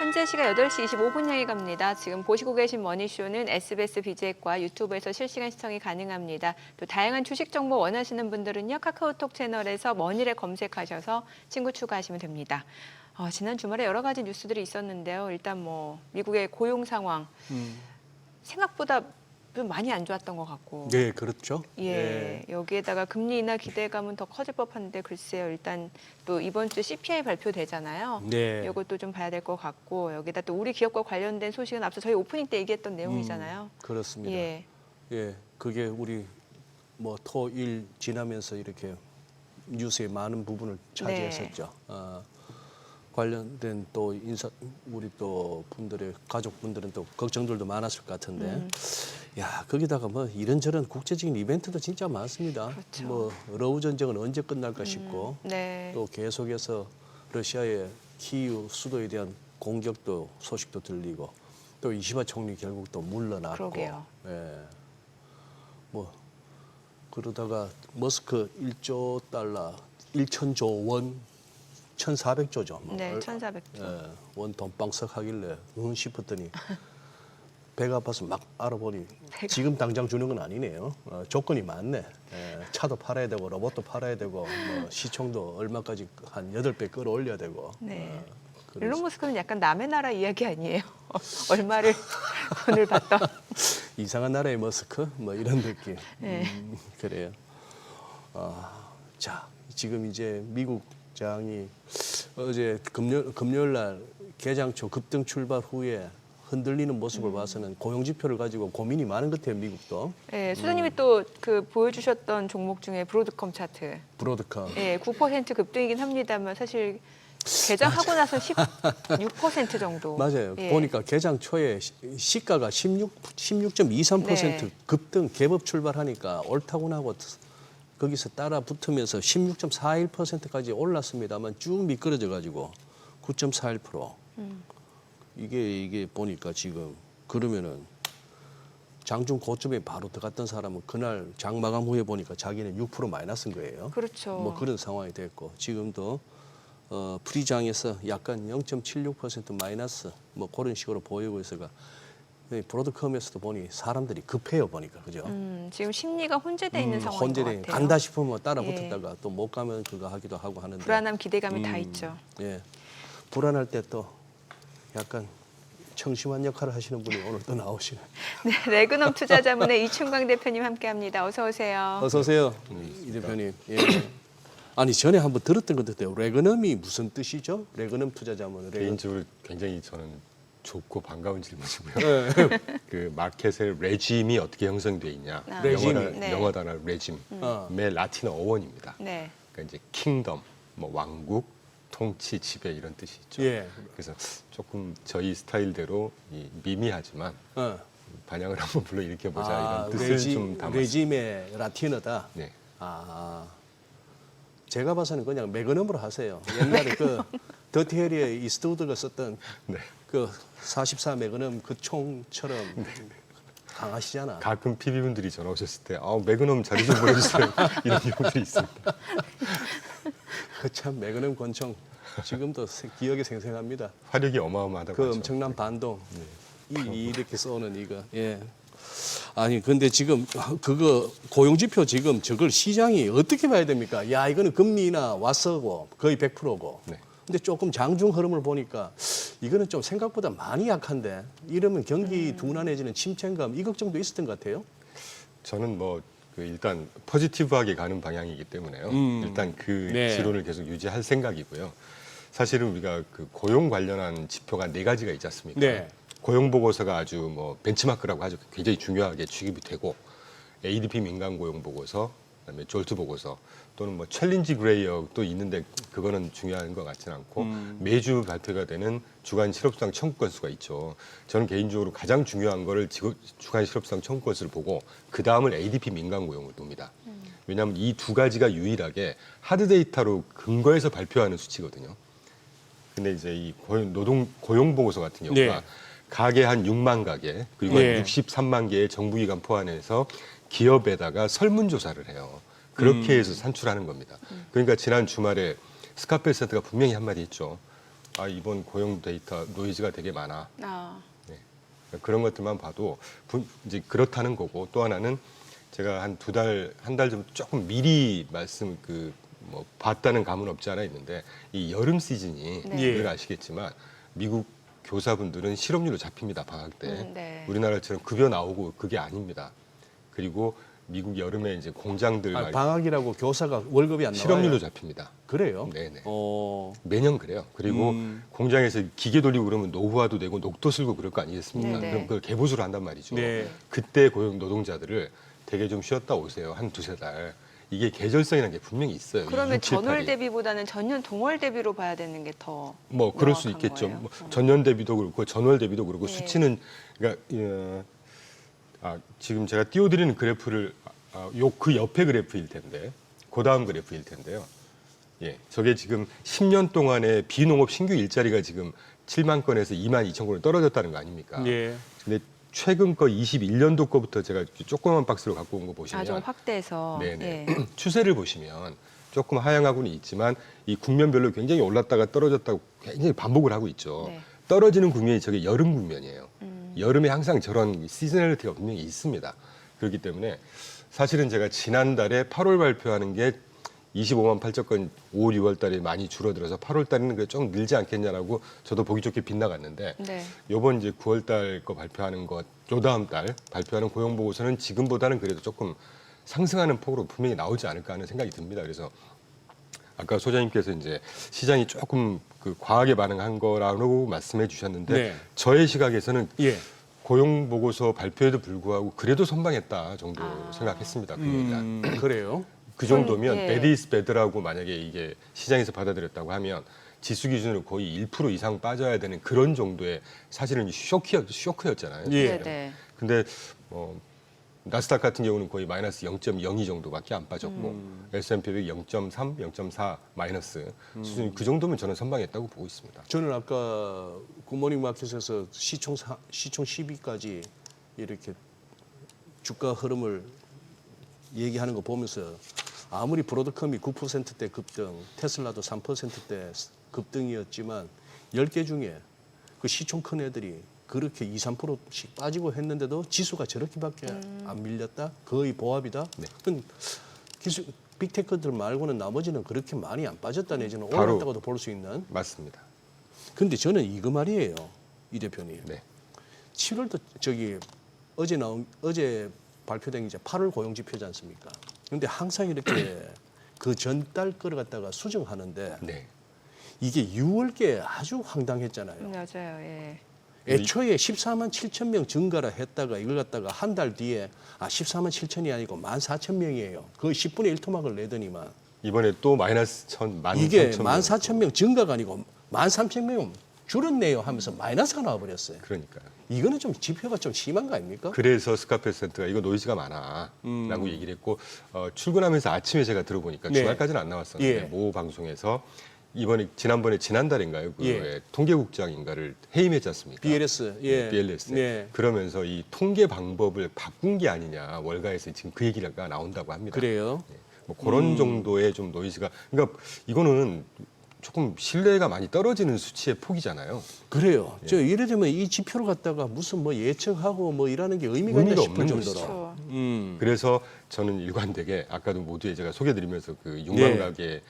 현재 시각 8시 25분 향해 갑니다. 지금 보시고 계신 머니쇼는 SBS 비즈액과 유튜브에서 실시간 시청이 가능합니다. 또 다양한 주식 정보 원하시는 분들은요. 카카오톡 채널에서 머니를 검색하셔서 친구 추가하시면 됩니다. 지난 주말에 여러 가지 뉴스들이 있었는데요. 일단 뭐 미국의 고용 상황 생각보다 좀 많이 안 좋았던 것 같고. 네, 그렇죠. 예, 여기에다가 금리 인하 기대감은 더 커질 법한데 글쎄요. 일단 또 이번 주 CPI 발표되잖아요. 네. 이것도 좀 봐야 될 것 같고 여기다 또 우리 기업과 관련된 소식은 앞서 저희 오프닝 때 얘기했던 내용이잖아요. 그렇습니다. 예, 그게 우리 뭐 토일 지나면서 이렇게 뉴스의 많은 부분을 차지했었죠. 관련된 또 우리 또 분들의 가족분들은 또 걱정들도 많았을 것 같은데, 야 거기다가 뭐 이런저런 국제적인 이벤트도 진짜 많습니다. 그렇죠. 뭐 러우 전쟁은 언제 끝날까 싶고, 네, 또 계속해서 러시아의 키이우 수도에 대한 공격도 소식도 들리고, 또 이시바 총리 결국 또 물러났고, 그러게요. 뭐 그러다가 머스크 1조 달러, 1천조 원. 1,400조죠. 네, 1,400조. 원 돈방석 하길래 싶었더니 배가 아파서 막 알아보니 지금 당장 주는 건 아니네요. 조건이 많네. 차도 팔아야 되고 로봇도 팔아야 되고 뭐 시총도 얼마까지 한 8배 끌어올려야 되고. 네. 그래서 일론 머스크는 약간 남의 나라 이야기 아니에요? 얼마를 돈을 받던. 이상한 나라의 머스크 뭐 이런 느낌. 네. 그래요. 자, 지금 이제 미국 장이 어제 금요일 날 개장 초 급등 출발 후에 흔들리는 모습을 봐서는 고용 지표를 가지고 고민이 많은 것 같아요, 미국도. 네, 수사님이 또 그 보여주셨던 종목 중에 브로드컴 차트. 브로드컴. 예, 9% 급등이긴 합니다만 사실 개장하고 나서 16% 정도. 맞아요. 예. 보니까 개장 초에 시가가 16.23% 네. 급등 개법 출발하니까 옳다고 하고 거기서 따라 붙으면서 16.41%까지 올랐습니다만 쭉 미끄러져 가지고 9.41%. 이게 보니까 지금 그러면은 장중 고점에 바로 들어갔던 사람은 그날 장 마감 후에 보니까 자기는 6% 마이너스인 거예요. 그렇죠. 뭐 그런 상황이 됐고 지금도 프리장에서 약간 0.76% 마이너스 뭐 그런 식으로 보이고 있어가 브로드컴에서도 보니 사람들이 급해요 보니까 그죠? 지금 심리가 혼재돼 있는 상황인 것 혼재돼 같아요. 간다 싶으면 따라 예. 붙었다가 또 못 가면 그거 하기도 하고 하는데 불안함, 기대감이 다 있죠. 예, 불안할 때 또 약간 청심환 역할을 하시는 분이 오늘 또 나오시네. 네, 레그넘 투자자문의 이춘광 대표님 함께합니다. 어서 오세요. 어서 오세요, 이 대표님. 예. 아니 전에 한번 들었던 것 같아요. 레그넘이 무슨 뜻이죠? 레그넘 투자자문. 개인적으로 굉장히 저는 좋고 반가운 질문이고요. 네. 그 마켓의 레짐이 어떻게 형성돼 있냐. 레짐이. 네. 영어 단어 레짐의 라틴어 어원입니다. 네. 그러니까 이제 킹덤, 뭐 왕국, 통치, 지배 이런 뜻이 있죠. 예. 그래서 조금 저희 스타일대로 이 미미하지만 반영을 한번 불러일으켜 보자 이런 뜻을 좀 담았습니다. 레짐의 라틴어다. 네. 제가 봐서는 그냥 매그넘으로 하세요. 옛날에 그 더티 해리의 이스트우드가 썼던 네. 그 44 매그넘 그 총처럼 강하시잖아. 가끔 PB분들이 전화 오셨을 때 매그넘 자리 좀 보내주세요. 이런 경우들이 있습니다. 그 참 매그넘 권총 지금도 기억에 생생합니다. 화력이 어마어마하다고 그 하죠. 엄청난 반동 이렇게 쏘는 이거. 예. 아니 근데 지금 그거 고용지표 지금 저걸 시장이 어떻게 봐야 됩니까? 야 이거는 금리 인하 왔어고 거의 100%고. 네. 근데 조금 장중 흐름을 보니까 이거는 좀 생각보다 많이 약한데 이러면 경기 둔화내지는 침체감 이 걱정도 있었던 것 같아요. 저는 뭐 일단 포지티브하게 가는 방향이기 때문에요. 일단 그 네. 지론을 계속 유지할 생각이고요. 사실은 우리가 그 고용 관련한 지표가 4가지가 있지 않습니까? 네. 고용 보고서가 아주 뭐 벤치마크라고 하죠. 굉장히 중요하게 취급이 되고 ADP 민간 고용 보고서, 그다음에 졸트 보고서 또는 뭐 챌린지 그레이어도 있는데 그거는 중요한 것 같지는 않고 매주 발표가 되는 주간 실업수당 청구 건수가 있죠. 저는 개인적으로 가장 중요한 거를 주간 실업수당 청구 건수를 보고 그 다음을 ADP 민간 고용을 봅니다. 왜냐하면 이 2가지가 유일하게 하드 데이터로 근거해서 발표하는 수치거든요. 근데 이제 이 고용 보고서 같은 경우가 네. 가계 한 6만 가계 그리고 네. 한 63만 개의 정부기관 포함해서 기업에다가 설문조사를 해요. 그렇게 해서 산출하는 겁니다. 그러니까 지난 주말에 스카펠 센터가 분명히 한마디 했죠. 아 이번 고용 데이터 노이즈가 되게 많아. 아, 그런 것들만 봐도 이제 그렇다는 거고 또 하나는 제가 한 한 달 전 조금 미리 뭐 봤다는 감은 없지 않아 있는데 이 여름 시즌이 네. 늘 아시겠지만 미국 교사분들은 실업률로 잡힙니다 방학 때. 네. 우리나라처럼 급여 나오고 그게 아닙니다. 그리고 미국 여름에 이제 공장들 방학이라고 교사가 월급이 안 나와요. 실업률로 잡힙니다. 그래요? 네네. 어. 매년 그래요. 그리고 공장에서 기계 돌리고 그러면 노후화도 되고 녹도 슬고 그럴 거 아니겠습니까? 네네. 그럼 그걸 개보수로 한단 말이죠. 네. 그때 고용 노동자들을 되게 좀 쉬었다 오세요. 한 두세 달. 이게 계절성이라는 게 분명히 있어요. 그러면 6, 7, 전월 8이. 대비보다는 전년 동월 대비로 봐야 되는 게 더 뭐 그럴 수 명확한 있겠죠. 거예요? 뭐 전년 대비도 그렇고 전월 대비도 그렇고 네. 수치는 그러니까 지금 제가 띄워드리는 그래프를 그 옆에 그래프일 텐데 그 다음 그래프일 텐데요. 예, 저게 지금 10년 동안의 비농업 신규 일자리가 지금 7만 건에서 2만 2천 건으로 떨어졌다는 거 아닙니까? 예. 근데 최근 거 21년도 거부터 제가 이렇게 조그만 박스로 갖고 온 거 보시면 좀 확대해서. 네네. 예. 추세를 보시면 조금 하향하고는 있지만 이 국면별로 굉장히 올랐다가 떨어졌다고 굉장히 반복을 하고 있죠. 네. 떨어지는 국면이 저게 여름 국면이에요. 여름에 항상 저런 시즈널리티가 분명히 있습니다. 그렇기 때문에 사실은 제가 지난달에 8월 발표하는 게 25만 8천 건 5, 6월 달에 많이 줄어들어서 8월 달에는 그래 좀 늘지 않겠냐라고 저도 보기 좋게 빗나갔는데 네. 요번 이제 9월 달 거 발표하는 것, 요 다음 달 발표하는 고용 보고서는 지금보다는 그래도 조금 상승하는 폭으로 분명히 나오지 않을까 하는 생각이 듭니다. 그래서 아까 소장님께서 이제 시장이 조금 과하게 반응한 거라고 말씀해 주셨는데 네. 저의 시각에서는 예. 고용 보고서 발표에도 불구하고 그래도 선방했다 정도 생각했습니다. 그래요? 그 정도면 예. bad is bad라고 만약에 이게 시장에서 받아들였다고 하면 지수 기준으로 거의 1% 이상 빠져야 되는 그런 정도의 사실은 쇼크였잖아요. 예. 네. 근데 나스닥 같은 경우는 거의 마이너스 0.02 정도밖에 안 빠졌고 S&P 500 0.3, 0.4 마이너스 수준 그 정도면 저는 선방했다고 보고 있습니다. 저는 아까 굿모닝 마켓에서 시총 10위까지 이렇게 주가 흐름을 얘기하는 거 보면서 아무리 브로드컴이 9%대 급등, 테슬라도 3%대 급등이었지만 10개 중에 그 시총 큰 애들이 그렇게 2, 3%씩 빠지고 했는데도 지수가 저렇게밖에 안 밀렸다? 거의 보합이다? 네. 그건 기술 빅테크들 말고는 나머지는 그렇게 많이 안 빠졌다 내지는 바로 올랐다고도 볼 수 있는. 맞습니다. 근데 저는 이거 말이에요, 이 대표님. 네. 7월도 어제 발표된 이제 8월 고용지표지 않습니까? 근데 항상 이렇게 그 전달 거를 갖다가 수정하는데 네. 이게 6월께 아주 황당했잖아요. 맞아요. 예. 애초에 14만 7천 명 증가를 했다가 이걸 갖다가 한 달 뒤에 14만 7천이 아니고 14,000명이에요. 거의 10분의 1 토막을 내더니만 이번에 또 마이너스 1,000, 이게 13,000명. 14,000명 증가가 아니고 13,000명 줄었네요 하면서 마이너스가 나와버렸어요. 그러니까요. 이거는 좀 지표가 좀 심한 거 아닙니까? 그래서 스카페 센터가 이거 노이즈가 많아라고 얘기를 했고 출근하면서 아침에 제가 들어보니까 네. 주말까지는 안 나왔었는데 예. 모 방송에서 지난달인가요? 예. 통계국장인가를 해임했지 않습니까? BLS, 예. BLS. 네. 그러면서 이 통계 방법을 바꾼 게 아니냐 월가에서 지금 그 얘기가 나온다고 합니다. 그래요. 예. 뭐 그런 정도의 좀 노이즈가 그러니까 이거는 조금 신뢰가 많이 떨어지는 수치의 폭이잖아요. 그래요. 예. 저 이래 되면 이 지표를 갖다가 무슨 뭐 예측하고 뭐 이라는 게 의미가 있나 의미가 싶을 없는 정도로. 그렇죠. 그래서 저는 일관되게 아까도 모두에 제가 소개드리면서 그 6만 예. 가게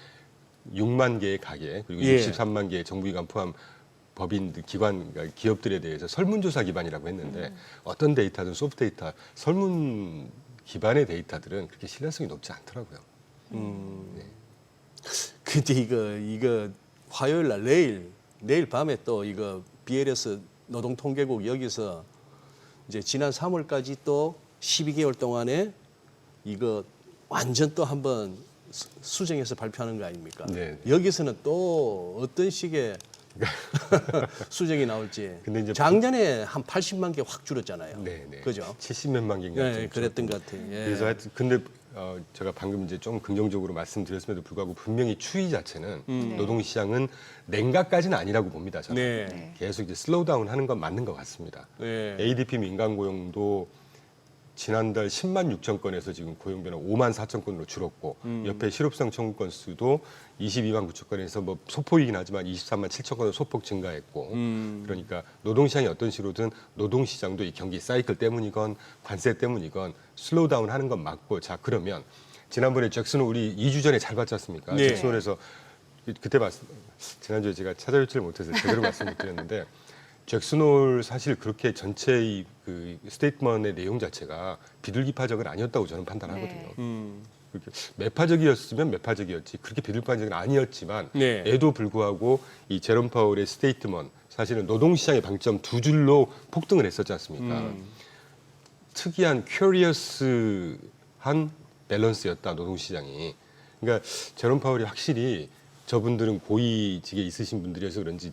6만 개의 가게 그리고 예. 63만 개의 정부기관 포함 법인 기관 기업들에 대해서 설문조사 기반이라고 했는데 어떤 데이터든 소프트 데이터 설문 기반의 데이터들은 그렇게 신뢰성이 높지 않더라고요. 근데 이거 화요일 날 내일 밤에 또 이거 BLS 노동통계국 여기서 이제 지난 3월까지 또 12개월 동안에 이거 완전 또 한번 수정해서 발표하는 거 아닙니까? 네. 여기서는 또 어떤 식의 수정이 나올지. 근데 이제 작년에 한 80만 개 확 줄었잖아요. 네, 네. 그죠? 70몇만 개인가. 네, 그랬던 것 같아요. 예. 그래서 하여튼 근데 제가 방금 이제 좀 긍정적으로 말씀드렸음에도 불구하고 분명히 추이 자체는 노동시장은 냉각까지는 아니라고 봅니다. 저는 네. 계속 이제 슬로우 다운 하는 건 맞는 것 같습니다. 네. ADP 민간 고용도 지난달 10만 6천 건에서 지금 고용 변화 5만 4천 건으로 줄었고 옆에 실업상 청구 건수도 22만 9천 건에서 뭐 소폭이긴 하지만 23만 7천 건으로 소폭 증가했고 그러니까 노동시장이 어떤 식으로든 노동시장도 이 경기 사이클 때문이건 관세 때문이건 슬로우 다운 하는 건 맞고 자 그러면 지난번에 잭슨홀 우리 2주 전에 잘 봤지 않습니까? 네. 잭슨홀에서 그때 지난주에 제가 찾아뵙지를 못해서 제대로 말씀 못 드렸는데 잭슨홀 사실 그렇게 전체의 그 스테이트먼의 내용 자체가 비둘기파적은 아니었다고 저는 판단하거든요. 네. 그렇게 매파적이었으면 매파적이었지 그렇게 비둘기파적은 아니었지만 네. 에도 불구하고 이 제롬 파월의 스테이트먼 사실은 노동시장의 방점 두 줄로 폭등을 했었지 않습니까? 특이한 큐리어스한 밸런스였다 노동시장이. 그러니까 제롬 파월이 확실히 저분들은 고위직에 있으신 분들이어서 그런지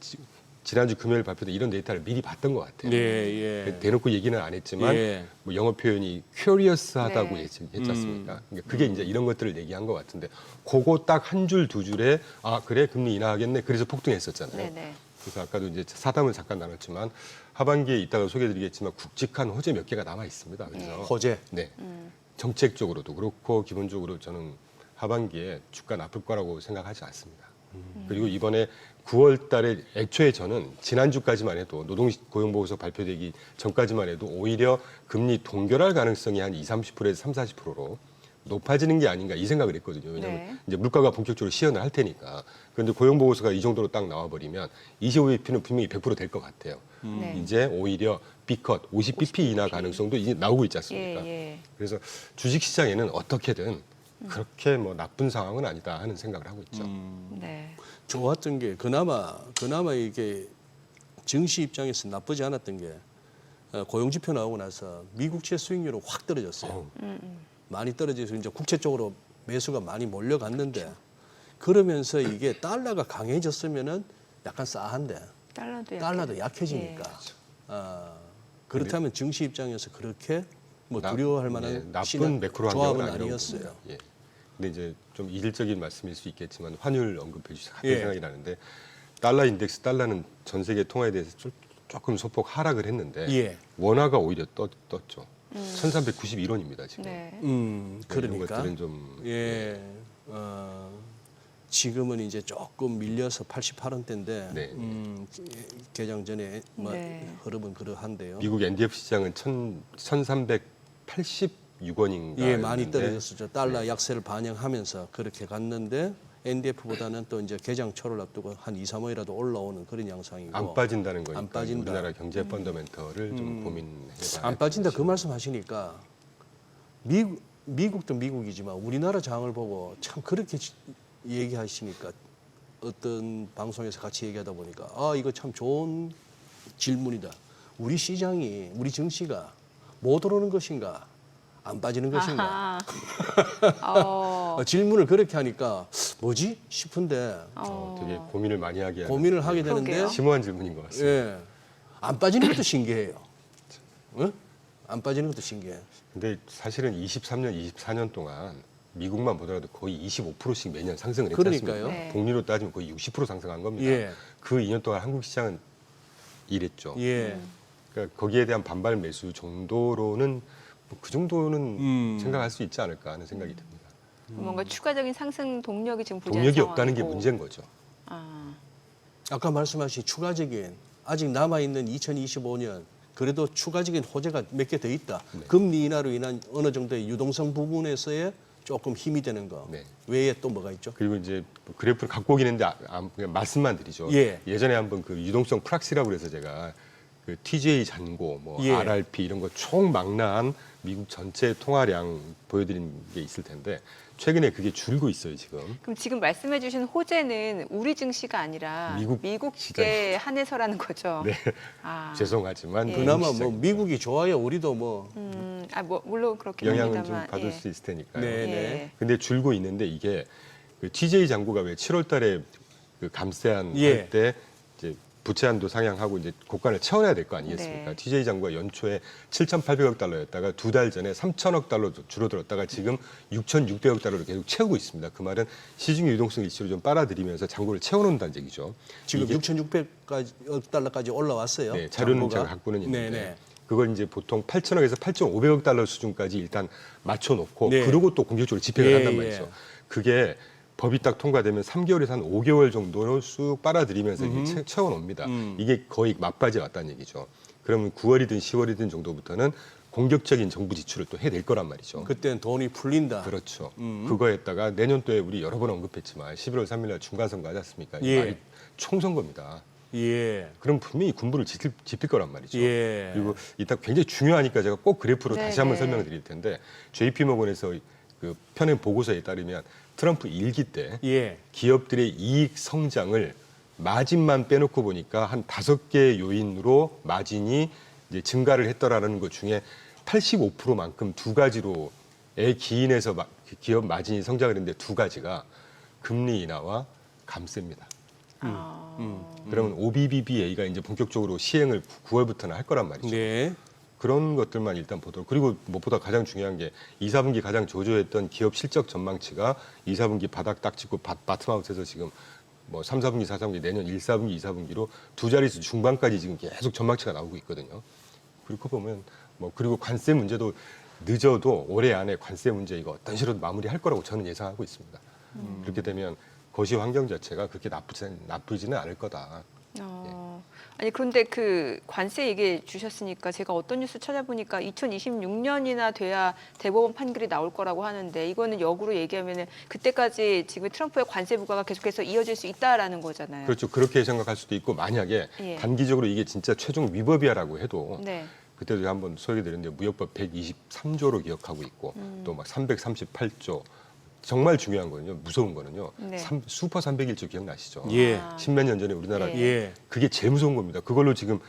지난주 금요일 발표된 이런 데이터를 미리 봤던 것 같아요. 네, 예. 대놓고 얘기는 안 했지만 예. 뭐 영어 표현이 큐리어스하다고 네. 했지 않습니까? 그러니까 그게 이제 이런 것들을 얘기한 것 같은데 그거 딱 한 줄 두 줄에 아 그래 금리 인하하겠네 그래서 폭등했었잖아요. 네네. 그래서 아까도 이제 사담을 잠깐 나눴지만 하반기에 이따가 소개해드리겠지만 굵직한 호재 몇 개가 남아 있습니다. 그래서 호재. 네. 정책적으로도 그렇고 기본적으로 저는 하반기에 주가 나쁠 거라고 생각하지 않습니다. 그리고 이번에 9월 달에 애초에 저는 지난주까지만 해도 노동 고용보고서 발표되기 전까지만 해도 오히려 금리 동결할 가능성이 한 20, 30%에서 30, 40%로 높아지는 게 아닌가 이 생각을 했거든요. 왜냐하면 네. 이제 물가가 본격적으로 시연을 할 테니까. 그런데 고용보고서가 이 정도로 딱 나와버리면 25bp는 분명히 100% 될 것 같아요. 네. 이제 오히려 B컷 50bp 인하 가능성도 이제 나오고 있지 않습니까? 예. 그래서 주식시장에는 어떻게든 그렇게 뭐 나쁜 상황은 아니다 하는 생각을 하고 있죠. 네. 좋았던 게 그나마 이게 증시 입장에서 나쁘지 않았던 게 고용지표 나오고 나서 미국채 수익률은 확 떨어졌어요. 많이 떨어져서 이제 국채 쪽으로 매수가 많이 몰려갔는데 그러면서 이게 달러가 강해졌으면은 약간 싸한데 달러도 약해지니까 그렇다면 증시 입장에서 그렇게 뭐 두려워할 만한 나쁜 매크로 조합은 환경은 아니었어요. 예. 근데 이제 좀 이질적인 말씀일 수 있겠지만 환율 언급해 주셔서 같은 예. 생각이 나는데 달러 인덱스 달러는 전 세계 통화에 대해서 조금 소폭 하락을 했는데 예. 원화가 오히려 떴죠. 1391원입니다 지금. 네. 이런 그러니까 것들은 좀 지금은 이제 조금 밀려서 88원대인데 네. 개장 전에 뭐 네. 흐름은 그러한데요. 미국 NDF 시장은 1386원인가. 예, 많이 떨어졌었죠. 달러 약세를 반영하면서 그렇게 갔는데 NDF보다는 또 이제 개장 초를 앞두고 한 2, 3월이라도 올라오는 그런 양상이고 안 빠진다는 거니까 안 빠진다. 우리나라 경제 펀더멘털을 좀 고민해봐야 안 빠진다 그 말씀하시니까 미국도 미국이지만 우리나라 장을 보고 참 그렇게 얘기하시니까 어떤 방송에서 같이 얘기하다 보니까 아 이거 참 좋은 질문이다. 우리 시장이 우리 증시가 못 오르는 것인가 안 빠지는 것인가 질문을 그렇게 하니까 뭐지 싶은데 되게 고민을 많이 하게 하는 고민을 하게 되는데 그러게요. 심오한 질문인 것 같습니다. 예, 안 빠지는 것도 신기해요. 응? 안 빠지는 것도 신기해. 근데 사실은 23년, 24년 동안 미국만 보더라도 거의 25%씩 매년 상승을 했지 그러니까요. 않습니까? 네. 복리로 따지면 거의 60% 상승한 겁니다. 예. 그 2년 동안 한국 시장은 이랬죠. 예. 그러니까 거기에 대한 반발 매수 정도로는 그 정도는 생각할 수 있지 않을까 하는 생각이 듭니다. 뭔가 추가적인 상승 동력이 지금 부재한 동력이 없다는 게 상황이고. 문제인 거죠. 아까 말씀하신 추가적인 아직 남아 있는 2025년 그래도 추가적인 호재가 몇 개 더 있다. 네. 금리 인하로 인한 어느 정도의 유동성 부분에서의 조금 힘이 되는 거. 네. 외에 또 뭐가 있죠? 그리고 이제 그래프를 갖고 오긴 했는데 그냥 말씀만 드리죠. 예. 예전에 한번 그 유동성 프락시라고 그래서 제가 그 TJ 잔고, 뭐 예. RRP 이런 거 총망라한 미국 전체 통화량 보여드린 게 있을 텐데 최근에 그게 줄고 있어요 지금. 그럼 지금 말씀해주신 호재는 우리 증시가 아니라 미국 시장에 한해서라는 거죠. 네. 아. 죄송하지만 예. 그나마 미국 뭐 시장입니다. 미국이 좋아야 우리도 뭐 뭐 물론 그렇긴 영향은 합니다만. 좀 받을 예. 수 있을 테니까요. 네. 예. 근데 줄고 있는데 이게 그 TJ 잔고가 왜 7월달에 그 감세한 예. 할 때 이제 부채 한도 상향하고 이제 고간을 채워야 될 거 아니겠습니까? 네. TJ 잔고가 연초에 7,800억 달러였다가 두 달 전에 3,000억 달러 줄어들었다가 지금 6,600억 달러로 계속 채우고 있습니다. 그 말은 시중 유동성 이슈를 좀 빨아들이면서 잔고를 채워놓는다는 얘기죠. 지금 이게 6,600억 달러까지 올라왔어요. 네, 자료는 정보가. 제가 갖고는 있는데 네네. 그걸 이제 보통 8천억에서 8,500억 달러 수준까지 일단 맞춰놓고 네. 그러고 또 공격적으로 집행을 예, 한단 말이죠. 그게 법이 딱 통과되면 3개월에서 한 5개월 정도로 쑥 빨아들이면서 이게 채워놉니다. 이게 거의 막바지에 왔다는 얘기죠. 그러면 9월이든 10월이든 정도부터는 공격적인 정부 지출을 또 해낼 거란 말이죠. 그때는 돈이 풀린다. 그렇죠. 그거에다가 내년도에 우리 여러 번 언급했지만 11월 3일 날 중간선거 하지 않습니까? 이 예. 말이 총선거입니다. 예. 그럼 분명히 군부를 지필 거란 말이죠. 예. 그리고 이따 굉장히 중요하니까 제가 꼭 그래프로 네, 다시 한번 네. 설명을 드릴 텐데 JP 모건에서 그 펴낸 보고서에 따르면 트럼프 일기 때 예. 기업들의 이익 성장을 마진만 빼놓고 보니까 한 5개 요인으로 마진이 이제 증가를 했더라는 것 중에 85%만큼 두 가지로의 기인해서 기업 마진이 성장을 했는데 두 가지가 금리 인하와 감세입니다. 그러면 OBBBA가 이제 본격적으로 시행을 9월부터는 할 거란 말이죠. 네. 그런 것들만 일단 보도록. 그리고 무엇보다 가장 중요한 게 2, 4분기 가장 저조했던 기업 실적 전망치가 2, 4분기 바닥 딱 찍고 바텀아웃해서 지금 뭐 3, 4분기, 4, 4분기 내년 1, 4분기, 2, 4분기로 두 자릿수 중반까지 지금 계속 전망치가 나오고 있거든요. 그렇게 보면 뭐 그리고 관세 문제도 늦어도 올해 안에 관세 문제 이거 어떤 식으로 마무리할 거라고 저는 예상하고 있습니다. 그렇게 되면 거시 환경 자체가 그렇게 나쁘지는 않을 거다. 아니 그런데 그 관세 얘기해 주셨으니까 제가 어떤 뉴스 찾아보니까 2026년이나 돼야 대법원 판결이 나올 거라고 하는데 이거는 역으로 얘기하면은 그때까지 지금 트럼프의 관세 부과가 계속해서 이어질 수 있다라는 거잖아요. 그렇죠. 그렇게 생각할 수도 있고 만약에 예. 단기적으로 이게 진짜 최종 위법이야라고 해도 네. 그때도 한번 소개드렸는데 무역법 123조로 기억하고 있고 또 막 338조 정말 중요한 거는요. 무서운 거는요. 네. 슈퍼 301조 기억나시죠? 예. 아. 십몇 년 전에 우리나라 예. 예. 그게 제일 무서운 겁니다. 그걸로 지금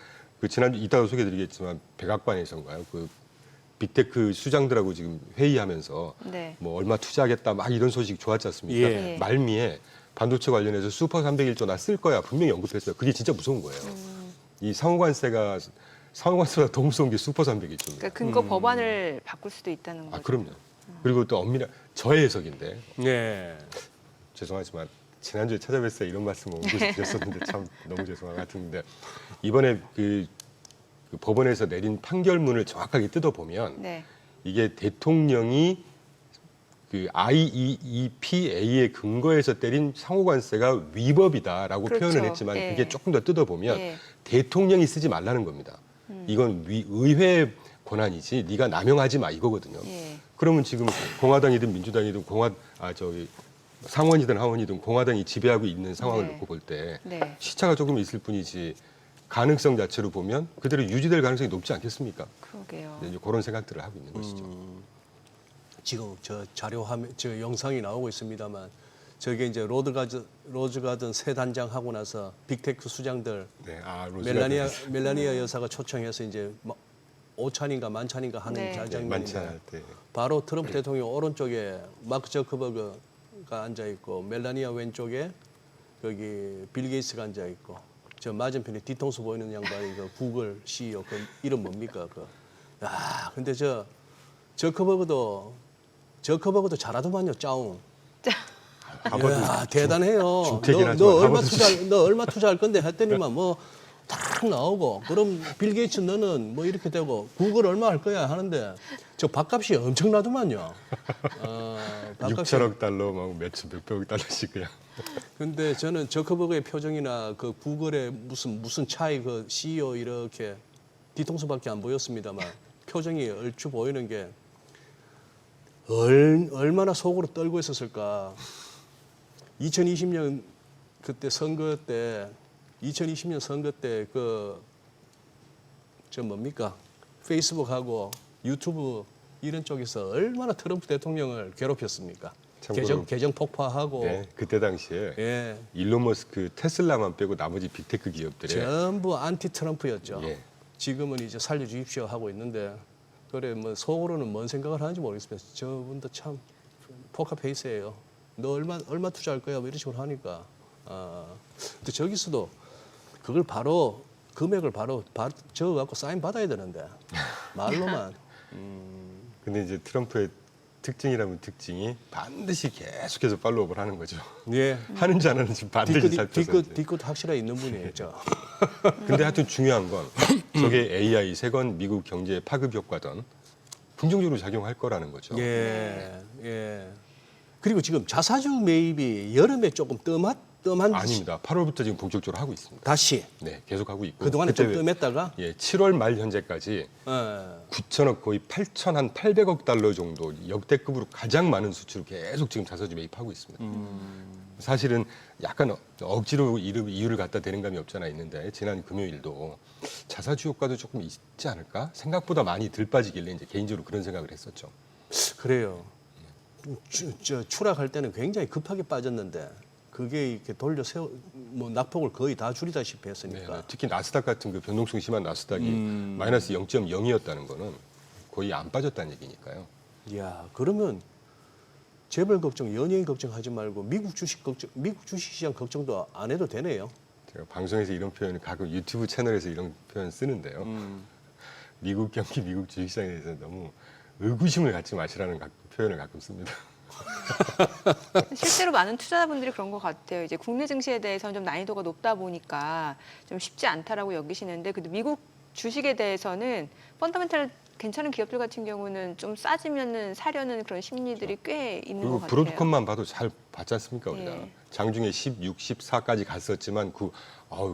그 지난주 이따가 소개드리겠지만 백악관에서인가요? 그 빅테크 수장들하고 지금 회의하면서 네. 뭐 얼마 투자하겠다 막 이런 소식 좋았지 않습니까? 예. 말미에 반도체 관련해서 슈퍼 301조 나 쓸 거야 분명히 언급했어요. 그게 진짜 무서운 거예요. 이 상호관세보다 더 무서운 게 슈퍼 301조입니다. 그러니까 근거 법안을 바꿀 수도 있다는 거죠. 아 그럼요. 그리고 또 엄밀한 저의 해석인데 예. 죄송하지만 지난주에 찾아뵀어요 이런 말씀을 드렸었는데 참 너무 죄송한 것 같은데 이번에 그 법원에서 내린 판결문을 정확하게 뜯어보면 네. 이게 대통령이 그 IEEPA의 근거에서 때린 상호관세가 위법이다라고 그렇죠. 표현을 했지만 예. 그게 조금 더 뜯어보면 예. 대통령이 쓰지 말라는 겁니다. 이건 의회 권한이지 네가 남용하지 마 이거거든요. 예. 그러면 지금 공화당이든 민주당이든 상원이든 하원이든 공화당이 지배하고 있는 상황을 네. 놓고 볼 때 네. 시차가 조금 있을 뿐이지 가능성 자체로 보면 그대로 유지될 가능성이 높지 않겠습니까? 그러게요. 이제 그런 생각들을 하고 있는 것이죠. 지금 저 자료 화면, 저 영상이 나오고 있습니다만 저게 이제 로즈가든 새 단장 하고 나서 빅테크 수장들 네, 로즈가 멜라니아 여사가 초청해서 이제 5찬인가 만찬인가 하는 네. 장면인데 만찬할 때 바로 트럼프 대통령 오른쪽에 마크 저커버그가 앉아 있고 멜라니아 왼쪽에 거기 빌 게이츠가 앉아 있고 저 맞은편에 뒤통수 보이는 양반이 그 구글 CEO 그 이름 뭡니까 그. 야 근데 저커버그도 잘하더만요 짜웅. 야, 대단해요. 주택이긴 하지만 너 얼마 투자할 건데 했더니만 뭐 딱 나오고 그럼 빌 게이츠 너는 뭐 이렇게 되고 구글 얼마 할 거야 하는데 저 밥값이 엄청나더만요. 밥값이 6천억 달러 막 몇백억 달러씩 그냥. 근데 저는 저커버그의 표정이나 그 구글의 무슨 차이 그 CEO 이렇게 뒤통수밖에 안 보였습니다만 표정이 얼추 보이는 게 얼마나 속으로 떨고 있었을까. 2020년 그때 선거 때 2020년 선거 때 저 뭡니까 페이스북하고 유튜브 이런 쪽에서 얼마나 트럼프 대통령을 괴롭혔습니까. 참고로 계정 폭파하고 네, 그때 당시에 예. 일론 머스크 테슬라만 빼고 나머지 빅테크 기업들의 전부 안티 트럼프였죠. 예. 지금은 이제 살려주십시오 하고 있는데 그래 뭐 속으로는 뭔 생각을 하는지 모르겠습니다. 저분도 참 포카페이스예요. 너 얼마 투자할 거야? 뭐 이런 식으로 하니까. 근데 저기서도 그걸 바로 금액을 바로 적어갖고 사인 받아야 되는데 말로만. 근데 이제 트럼프의 특징이라면 특징이 반드시 계속해서 팔로우업을 하는 거죠. 예. 하는지 안 하는지 반드시 살펴서. 뒤끝 확실하게 있는 분이에요, 저. 근데 하여튼 중요한 건 저게 AI 세건 미국 경제의 파급 효과든 긍정적으로 작용할 거라는 거죠. 예, 예. 그리고 지금 자사주 매입이 여름에 조금 뜸한 아닙니다. 8월부터 지금 본격적으로 하고 있습니다. 다시 네, 계속 하고 있고. 그동안에 좀 그때 뜸했다가 예, 7월 말 현재까지 9천억 거의 8,800억 달러 정도 역대급으로 가장 많은 수치로 계속 지금 자사주 매입하고 있습니다. 사실은 약간 억지로 이유를 갖다 대는 감이 없잖아 있는데 지난 금요일도 자사주 효과도 조금 있지 않을까? 생각보다 많이 들 빠지길래 이제 개인적으로 그런 생각을 했었죠. 그래요. 추락할 때는 굉장히 급하게 빠졌는데 그게 이렇게 돌려 세워 뭐 낙폭을 거의 다 줄이다시피 했으니까. 네, 특히 나스닥 같은 그 변동성 심한 나스닥이 마이너스 0.0이었다는 거는 거의 안 빠졌다는 얘기니까요. 이야, 그러면 재벌 걱정, 연예인 걱정하지 말고 미국 주식시장 걱정도 안 해도 되네요. 제가 방송에서 이런 표현을 가끔 유튜브 채널에서 이런 표현 쓰는데요. 미국 경기, 미국 주식시장에 대해서 너무 의구심을 갖지 마시라는 표현을 가끔 씁니다. 실제로 많은 투자자분들이 그런 것 같아요. 이제 국내 증시에 대해서는 좀 난이도가 높다 보니까 좀 쉽지 않다라고 여기시는데, 근데 미국 주식에 대해서는 펀더멘탈 괜찮은 기업들 같은 경우는 좀 싸지면은 사려는 그런 심리들이 꽤 있는 것 그리고 같아요. 브로드컴만 봐도 잘 봤지 않습니까 우리가. 예. 장중에 16, 14까지 갔었지만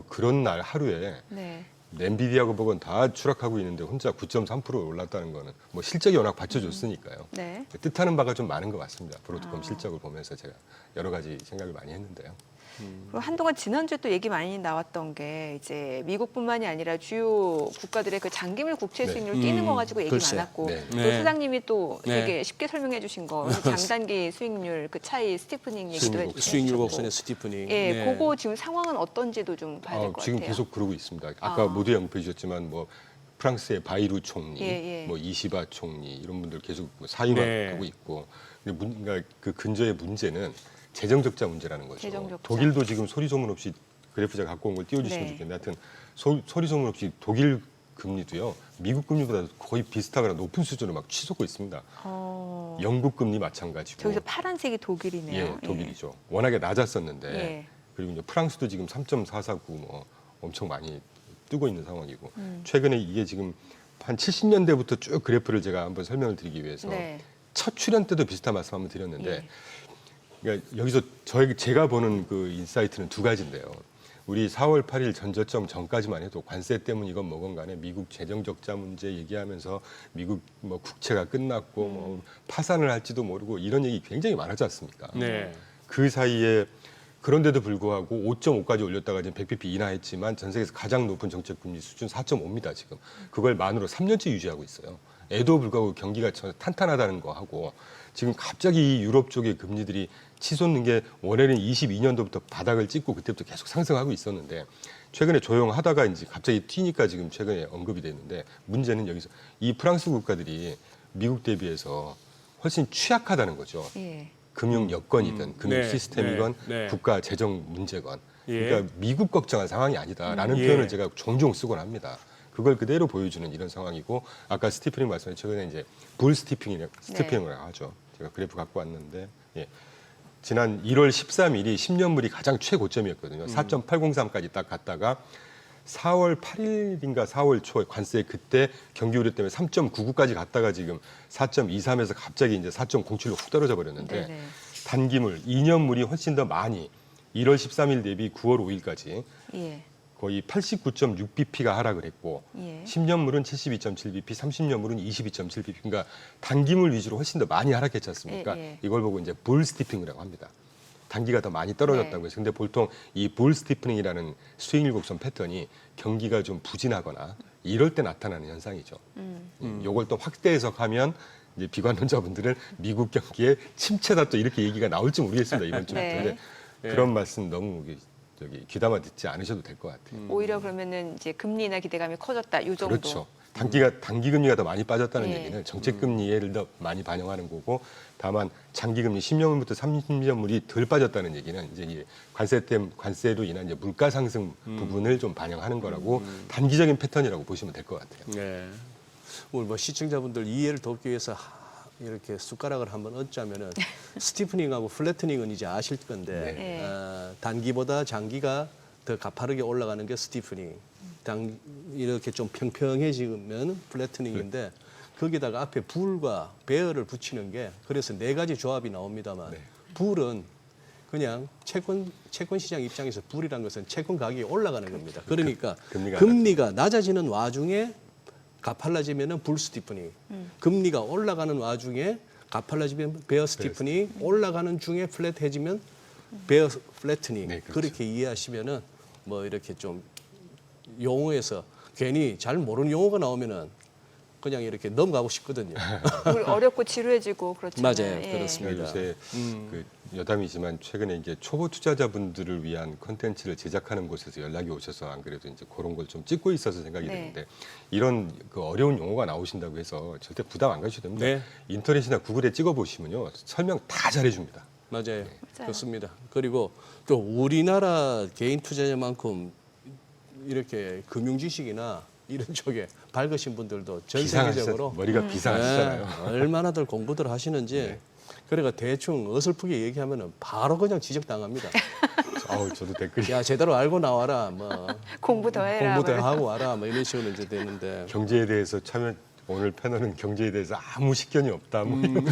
그런 날 하루에 네. 엔비디아고 뭐건 다 추락하고 있는데 혼자 9.3% 올랐다는 거는 뭐 실적이 워낙 받쳐줬으니까요. 네. 뜻하는 바가 좀 많은 것 같습니다. 브로드컴 실적을 보면서 제가 여러 가지 생각을 많이 했는데요. 그리고 한동안 지난주에 또 얘기 많이 나왔던 게 이제 미국뿐만이 아니라 주요 국가들의 그 장기물 국채 네. 수익률 뛰는 거 가지고 얘기 글쎄. 많았고 네. 또 네. 소장님이 또 네. 되게 쉽게 설명해 주신 거 장단기 수익률 그 차이 스티프닝 얘기도 해주셨고 수익률 곡선의 스티프닝. 예, 네. 그거 지금 상황은 어떤지도 좀 봐야 될 것 지금 같아요. 계속 그러고 있습니다. 아까 모두 언급해 주셨지만 뭐 프랑스의 바이루 총리, 예, 예. 뭐 이시바 총리 이런 분들 계속 뭐 사임하고 네. 있고, 근데 그러니까 그 근저의 문제는 재정 적자 문제라는 거죠. 재정 적자. 독일도 지금 소리 소문 없이 그래프 제가 갖고 온 걸 띄워주시면 네. 좋겠는데, 하여튼 소리 소문 없이 독일 금리도요 미국 금리보다 거의 비슷하거나 높은 수준으로 막 치솟고 있습니다. 영국 금리 마찬가지고. 저기서 파란색이 독일이네요. 예, 독일이죠. 워낙에 낮았었는데 예. 그리고 이제 프랑스도 지금 3.449 뭐 엄청 많이 뜨고 있는 상황이고 최근에 이게 지금 한 70년대부터 쭉 그래프를 제가 한번 설명을 드리기 위해서 네. 첫 출연 때도 비슷한 말씀 한번 드렸는데 예. 그러니까 여기서 제가 보는 그 인사이트는 두 가지인데요. 우리 4월 8일 전저점 전까지만 해도 관세 때문이건 뭐건 간에 미국 재정 적자 문제 얘기하면서 미국 뭐 국채가 끝났고 뭐 파산을 할지도 모르고 이런 얘기 굉장히 많았지 않습니까? 네. 그 사이에 그런데도 불구하고 5.5까지 올렸다가 지금 100bp 인하했지만 전 세계에서 가장 높은 정책 금리 수준 4.5입니다. 지금 그걸 만으로 3년째 유지하고 있어요. 에도 불구하고 경기가 탄탄하다는 거 하고 지금 갑자기 이 유럽 쪽의 금리들이 치솟는 게 원래는 22년도부터 바닥을 찍고 그때부터 계속 상승하고 있었는데 최근에 조용하다가 이제 갑자기 튀니까 지금 최근에 언급이 됐는데 문제는 여기서 이 프랑스 국가들이 미국 대비해서 훨씬 취약하다는 거죠. 예. 금융 여건이든 금융 네, 시스템이건 네, 네. 국가 재정 문제건 예. 그러니까 미국 걱정한 상황이 아니다라는 예. 표현을 제가 종종 쓰곤 합니다. 그걸 그대로 보여주는 이런 상황이고 아까 스티프닝 말씀에 최근에 이제 불 스티핑이라고 하죠. 제가 그래프 갖고 왔는데 예. 지난 1월 13일이 10년물이 가장 최고점이었거든요. 4.803까지 딱 갔다가 4월 8일인가 4월 초에 관세 그때 경기 우려 때문에 3.99까지 갔다가 지금 4.23에서 갑자기 이제 4.07로 훅 떨어져 버렸는데 네네. 단기물 2년물이 훨씬 더 많이 1월 13일 대비 9월 5일까지 예. 거의 89.6bp가 하락을 했고 예. 10년물은 72.7bp, 30년물은 22.7bp. 그러니까 단기물 위주로 훨씬 더 많이 하락했지 않습니까? 예, 예. 이걸 보고 이제 불 스티핑이라고 합니다. 단기가 더 많이 떨어졌다고 네. 해서. 근데 보통 이 불 스티프닝이라는 수익률 곡선 패턴이 경기가 좀 부진하거나 이럴 때 나타나는 현상이죠. 요걸 또 확대 해석하면 이제 비관론자분들은 미국 경기의 침체다 또 이렇게 얘기가 나올지 모르겠습니다. 이번 주부터. 네. 근데 그런 말씀 너무 귀담아 듣지 않으셔도 될 것 같아요. 오히려 그러면은 이제 금리나 기대감이 커졌다. 요 정도. 그렇죠. 단기 금리가 더 많이 빠졌다는 예. 얘기는 정책 금리를 더 많이 반영하는 거고, 다만 장기 금리 10년물부터 30년물이 덜 빠졌다는 얘기는 이제 이 관세로 인한 이제 물가 상승 부분을 좀 반영하는 거라고 단기적인 패턴이라고 보시면 될 것 같아요. 네. 오늘 뭐 시청자분들 이해를 돕기 위해서 이렇게 숟가락을 한번 얹자면은 스티프닝하고 플래트닝은 이제 아실 건데 네. 단기보다 장기가 더 가파르게 올라가는 게 스티프닝. 이렇게 좀 평평해지면 플래트닝인데 거기다가 앞에 불과 배열을 붙이는 게 그래서 네 가지 조합이 나옵니다만 불은 그냥 채권 시장 입장에서 불이란 것은 채권 가격이 올라가는 겁니다. 그러니까 금리가 낮아지는 와중에 가팔라지면은 불 스티프닝, 금리가 올라가는 와중에 가팔라지면 베어 스티프닝, 올라가는 중에 플랫해지면 베어 플래트닝. 네, 그렇죠. 그렇게 이해하시면은 뭐 이렇게 좀 용어에서 괜히 잘 모르는 용어가 나오면은 그냥 이렇게 넘어가고 싶거든요. 어렵고 지루해지고 그렇잖아요. 맞아요. 예. 그렇습니다. 요새 그 여담이지만 최근에 이제 초보 투자자분들을 위한 콘텐츠를 제작하는 곳에서 연락이 오셔서 안 그래도 이제 그런 걸 좀 찍고 있어서 생각이 네. 드는데 이런 그 어려운 용어가 나오신다고 해서 절대 부담 안 가셔도 됩니다. 네. 인터넷이나 구글에 찍어 보시면요 설명 다 잘해줍니다. 맞아요. 맞아요. 그렇습니다. 그리고 또 우리나라 개인 투자자만큼 이렇게 금융 지식이나 이런 쪽에 밝으신 분들도 전 세계적으로 머리가 비상하시잖아요. 네, 얼마나들 공부들 하시는지 네. 그러니까 대충 어설프게 얘기하면은 바로 그냥 지적당합니다. 아우 저도 댓글이 야 제대로 알고 나와라 뭐 공부 더 해라. 공부 더 뭐 하고 와라 뭐 이런 식으로 이제 되는데 경제에 대해서 오늘 패널은 경제에 대해서 아무 식견이 없다. 뭐 이런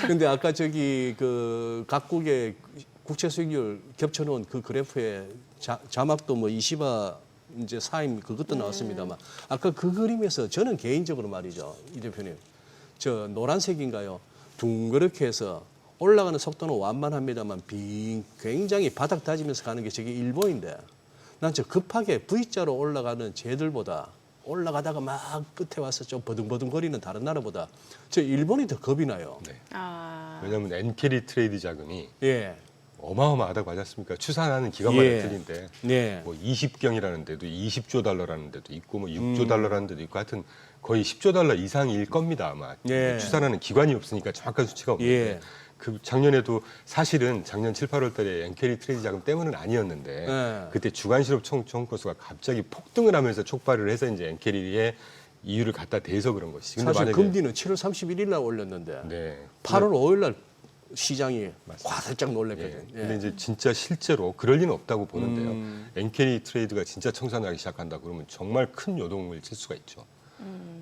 근데 아까 저기 그 각국의 국채 수익률 겹쳐놓은 그 그래프에 자막도 뭐 이시바 이제 사임 그것도 나왔습니다만 아까 그 그림에서 저는 개인적으로 말이죠 이 대표님 저 노란색인가요 둥그렇게 해서 올라가는 속도는 완만합니다만 굉장히 바닥 다지면서 가는 게 저게 일본인데 난 저 급하게 V자로 올라가는 쟤들보다 올라가다가 막 끝에 와서 좀 버둥버둥거리는 다른 나라보다 저 일본이 더 겁이 나요. 네. 아, 왜냐하면 엔캐리 트레이드 자금이 예. 어마어마하다고 하지 않습니까? 추산하는 기간마다 예. 틀린데 네. 뭐 20경이라는 데도 20조 달러라는 데도 있고 뭐 6조 달러라는 데도 있고 하여튼 거의 10조 달러 이상일 겁니다 아마. 예. 추산하는 기관이 없으니까 정확한 수치가 없는데 예. 그 작년에도 사실은 작년 7, 8월 달에 엔캐리 트레이드 자금 때문은 아니었는데 예. 그때 주간 실업 청구수가 갑자기 폭등을 하면서 촉발을 해서 이제 엔캐리의 이유를 갖다 대서 그런 것이지. 사실 금리는 7월 31일 날 올렸는데 네. 8월 5일 날 시장이 맞습니다. 화들짝 예. 놀랐거든요. 근데 이제 진짜 실제로 그럴 리는 없다고 보는데요. 음. 엔캐리 트레이드가 진짜 청산하기 시작한다 그러면 정말 큰 요동을 칠 수가 있죠.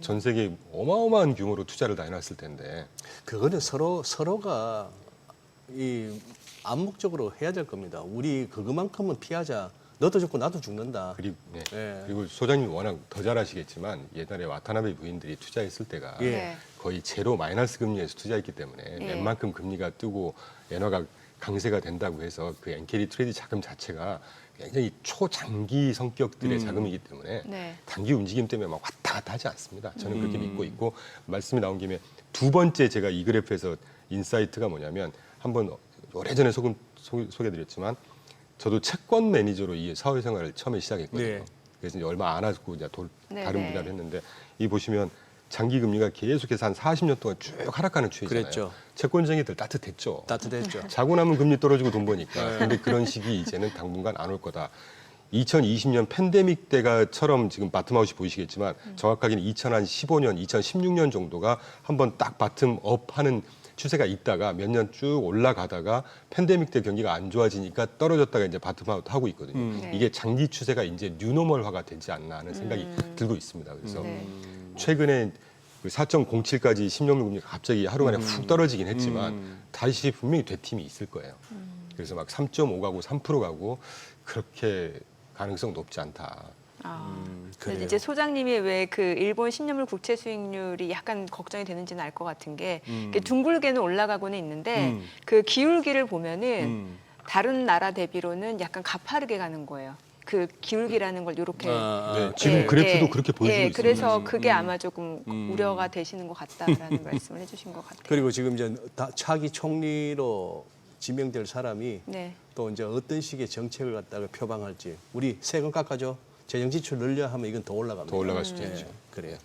전 세계 어마어마한 규모로 투자를 다 해놨을 텐데 그거는 서로가 이 암묵적으로 해야 될 겁니다. 우리 그것만큼은 피하자. 너도 죽고 나도 죽는다. 그리고, 네. 예. 그리고 소장님이 워낙 더 잘 아시겠지만 옛날에 와타나베 부인들이 투자했을 때가 예. 네. 거의 제로 마이너스 금리에서 투자했기 때문에 예. 웬만큼 금리가 뜨고 엔화가 강세가 된다고 해서 그 엔캐리 트레이드 자금 자체가 굉장히 초장기 성격들의 자금이기 때문에 네. 단기 움직임 때문에 막 왔다 갔다 하지 않습니다. 저는 그렇게 믿고 있고 말씀이 나온 김에 두 번째 제가 이 그래프에서 인사이트가 뭐냐면 한번 오래전에 소개드렸지만 저도 채권 매니저로 이 사회생활을 처음에 시작했거든요. 네. 그래서 이제 얼마 안 하고 이제 네, 다른 네. 분야를 했는데 이 보시면 장기 금리가 계속해서 한 40년 동안 쭉 하락하는 추이잖아요. 그랬죠. 채권쟁이들 따뜻했죠. 따뜻했죠. 자고 나면 금리 떨어지고 돈 버니까. 근데 그런 시기 이제는 당분간 안 올 거다. 2020년 팬데믹 때가처럼 지금 바텀아웃이 보이시겠지만 정확하게는 2015년, 2016년 정도가 한번 딱 바텀업 하는 추세가 있다가 몇 년 쭉 올라가다가 팬데믹 때 경기가 안 좋아지니까 떨어졌다가 이제 바텀아웃 하고 있거든요. 네. 이게 장기 추세가 이제 뉴노멀화가 되지 않나 하는 생각이 들고 있습니다. 그래서 네. 최근에 그 4.07까지 10년물 금리가 갑자기 하루 만에 훅 떨어지긴 했지만 다시 분명히 되팀이 있을 거예요. 그래서 막 3.5 가고 3% 가고 그렇게 가능성 높지 않다. 아, 그래요. 이제 소장님이 왜 그 일본 10년물 국채 수익률이 약간 걱정이 되는지는 알 것 같은 게 이게 둥글게는 올라가고는 있는데 그 기울기를 보면은 다른 나라 대비로는 약간 가파르게 가는 거예요. 그 기울기라는 걸 이렇게 네, 지금 그래프도 그렇게 보여주고 있습니다. 그래서 그게 아마 조금 우려가 되시는 것 같다라는 말씀을 해주신 것 같아요. 그리고 지금 이제 차기 총리로 지명될 사람이 네. 또 이제 어떤 식의 정책을 갖다가 표방할지 우리 세금 깎아줘 재정 지출 늘려 하면 이건 더 올라갑니다. 더 올라갈 수도 예, 있죠. 그래요.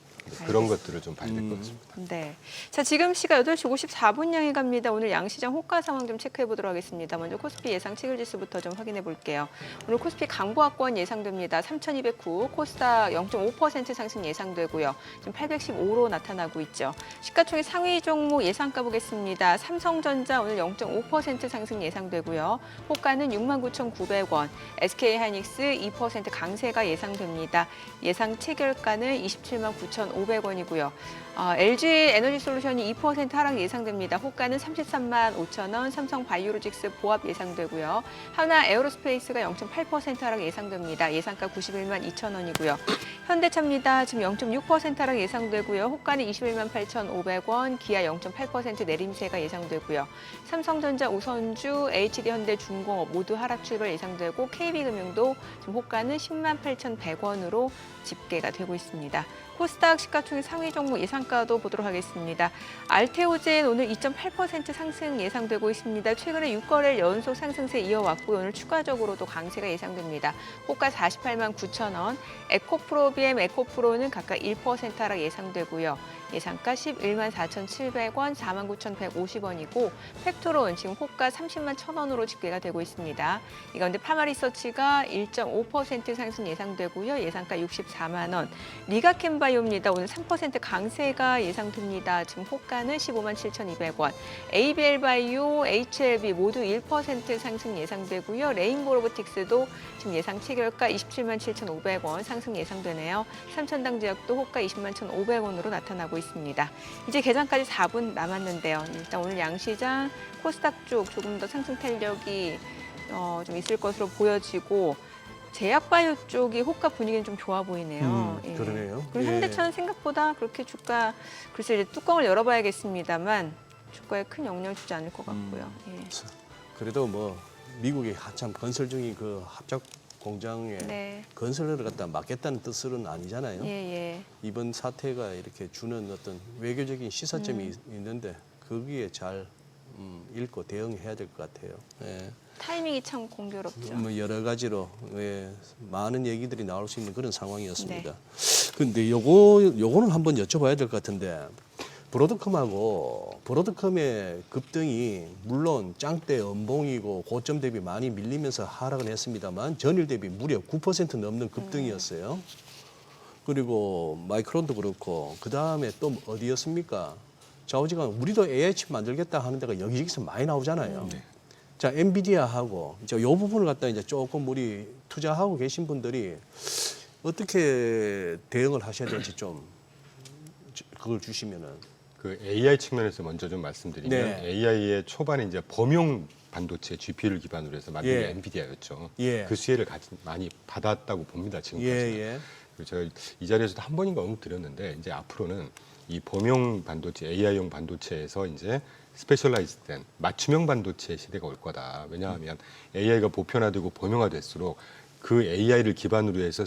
그런 것들을 좀 봐야 될 것 같습니다. 네. 자, 지금 시각 8시 54분 향해 갑니다. 오늘 양시장 호가 상황 좀 체크해 보도록 하겠습니다. 먼저 코스피 예상 체결지수부터 좀 확인해 볼게요. 오늘 코스피 강보합권 예상됩니다. 3,209, 코스닥 0.5% 상승 예상되고요. 지금 815로 나타나고 있죠. 시가총액 상위 종목 예상가 보겠습니다. 삼성전자 오늘 0.5% 상승 예상되고요. 호가는 69,900원, SK하이닉스 2% 강세가 예상됩니다. 예상 체결가는 279,500원이고요. LG 에너지솔루션이 2% 하락 예상됩니다. 호가는 33만 5천 원, 삼성 바이오로직스 보합 예상되고요. 하나 에어로스페이스가 0.8% 하락 예상됩니다. 예상가 91만 2천 원이고요. 현대차입니다. 지금 0.6% 하락 예상되고요. 호가는 21만 8,500원, 기아 0.8% 내림세가 예상되고요. 삼성전자, 우선주, HD현대중공업 모두 하락 출발 예상되고 KB금융도 지금 호가는 10만 8,100원으로 집계가 되고 있습니다. 코스닥 시가총액 상위 종목 예상가도 보도록 하겠습니다. 알테오젠 오늘 2.8% 상승 예상되고 있습니다. 최근에 6거래일 연속 상승세 이어왔고요. 오늘 추가적으로도 강세가 예상됩니다. 호가 48만 9천 원, 에코프로비엠, 에코프로는 각각 1% 하락 예상되고요. 예상가 11만 4,700원, 4만 9,150원이고 팩토론 지금 호가 30만 1,000원으로 집계가 되고 있습니다. 이 가운데 파마리서치가 1.5% 상승 예상되고요. 예상가 64만 원. 리가캠바이오입니다. 오늘 3% 강세가 예상됩니다. 지금 호가는 15만 7,200원. ABL바이오, HLB 모두 1% 상승 예상되고요. 레인보우 로보틱스도 지금 예상 체결가 27만 7,500원 상승 예상되네요. 삼천당제약도 호가 20만 1,500원으로 나타나고 있습니다. 이제 개장까지 4분 남았는데요. 일단 오늘 양시장 코스닥 쪽 조금 더 상승 탄력이 좀 있을 것으로 보여지고 제약바이오 쪽이 호가 분위기는 좀 좋아 보이네요. 예. 그러네요. 그리고 현대차는 생각보다 그렇게 주가 글쎄 이제 뚜껑을 열어봐야겠습니다만 주가에 큰 영향을 주지 않을 것 같고요. 예. 그래도 뭐 미국이 한참 건설 중인 그 합작 공장에 네. 건설을 갖다 막겠다는 뜻은 아니잖아요. 예. 이번 사태가 이렇게 주는 어떤 외교적인 시사점이 있는데 거기에 잘 읽고 대응해야 될 것 같아요. 예. 타이밍이 참 공교롭죠. 뭐 여러 가지로 많은 얘기들이 나올 수 있는 그런 상황이었습니다. 근데 요거는 한번 여쭤봐야 될 것 같은데 브로드컴의 급등이 물론 짱대 연봉이고 고점 대비 많이 밀리면서 하락은 했습니다만 전일 대비 무려 9% 넘는 급등이었어요. 그리고 마이크론도 그렇고 그 다음에 또 어디였습니까? 좌우지간 우리도 AI 칩 만들겠다 하는 데가 여기저기서 많이 나오잖아요. 자, 엔비디아하고 이제 요 부분을 갖다 이제 조금 우리 투자하고 계신 분들이 어떻게 대응을 하셔야 될지 좀 그걸 주시면은. 그 AI 측면에서 먼저 좀 말씀드리면 네. AI의 초반에 이제 범용 반도체 GPU를 기반으로 해서 만든 게 엔비디아였죠. 예. 그 수혜를 많이 받았다고 봅니다. 지금까지는. 예. 그리고 제가 이 자리에서도 한 번인가 언급드렸는데 이제 앞으로는 이 범용 반도체, AI용 반도체에서 이제 스페셜라이즈된 맞춤형 반도체 시대가 올 거다. 왜냐하면 AI가 보편화되고 범용화될수록 그 AI를 기반으로 해서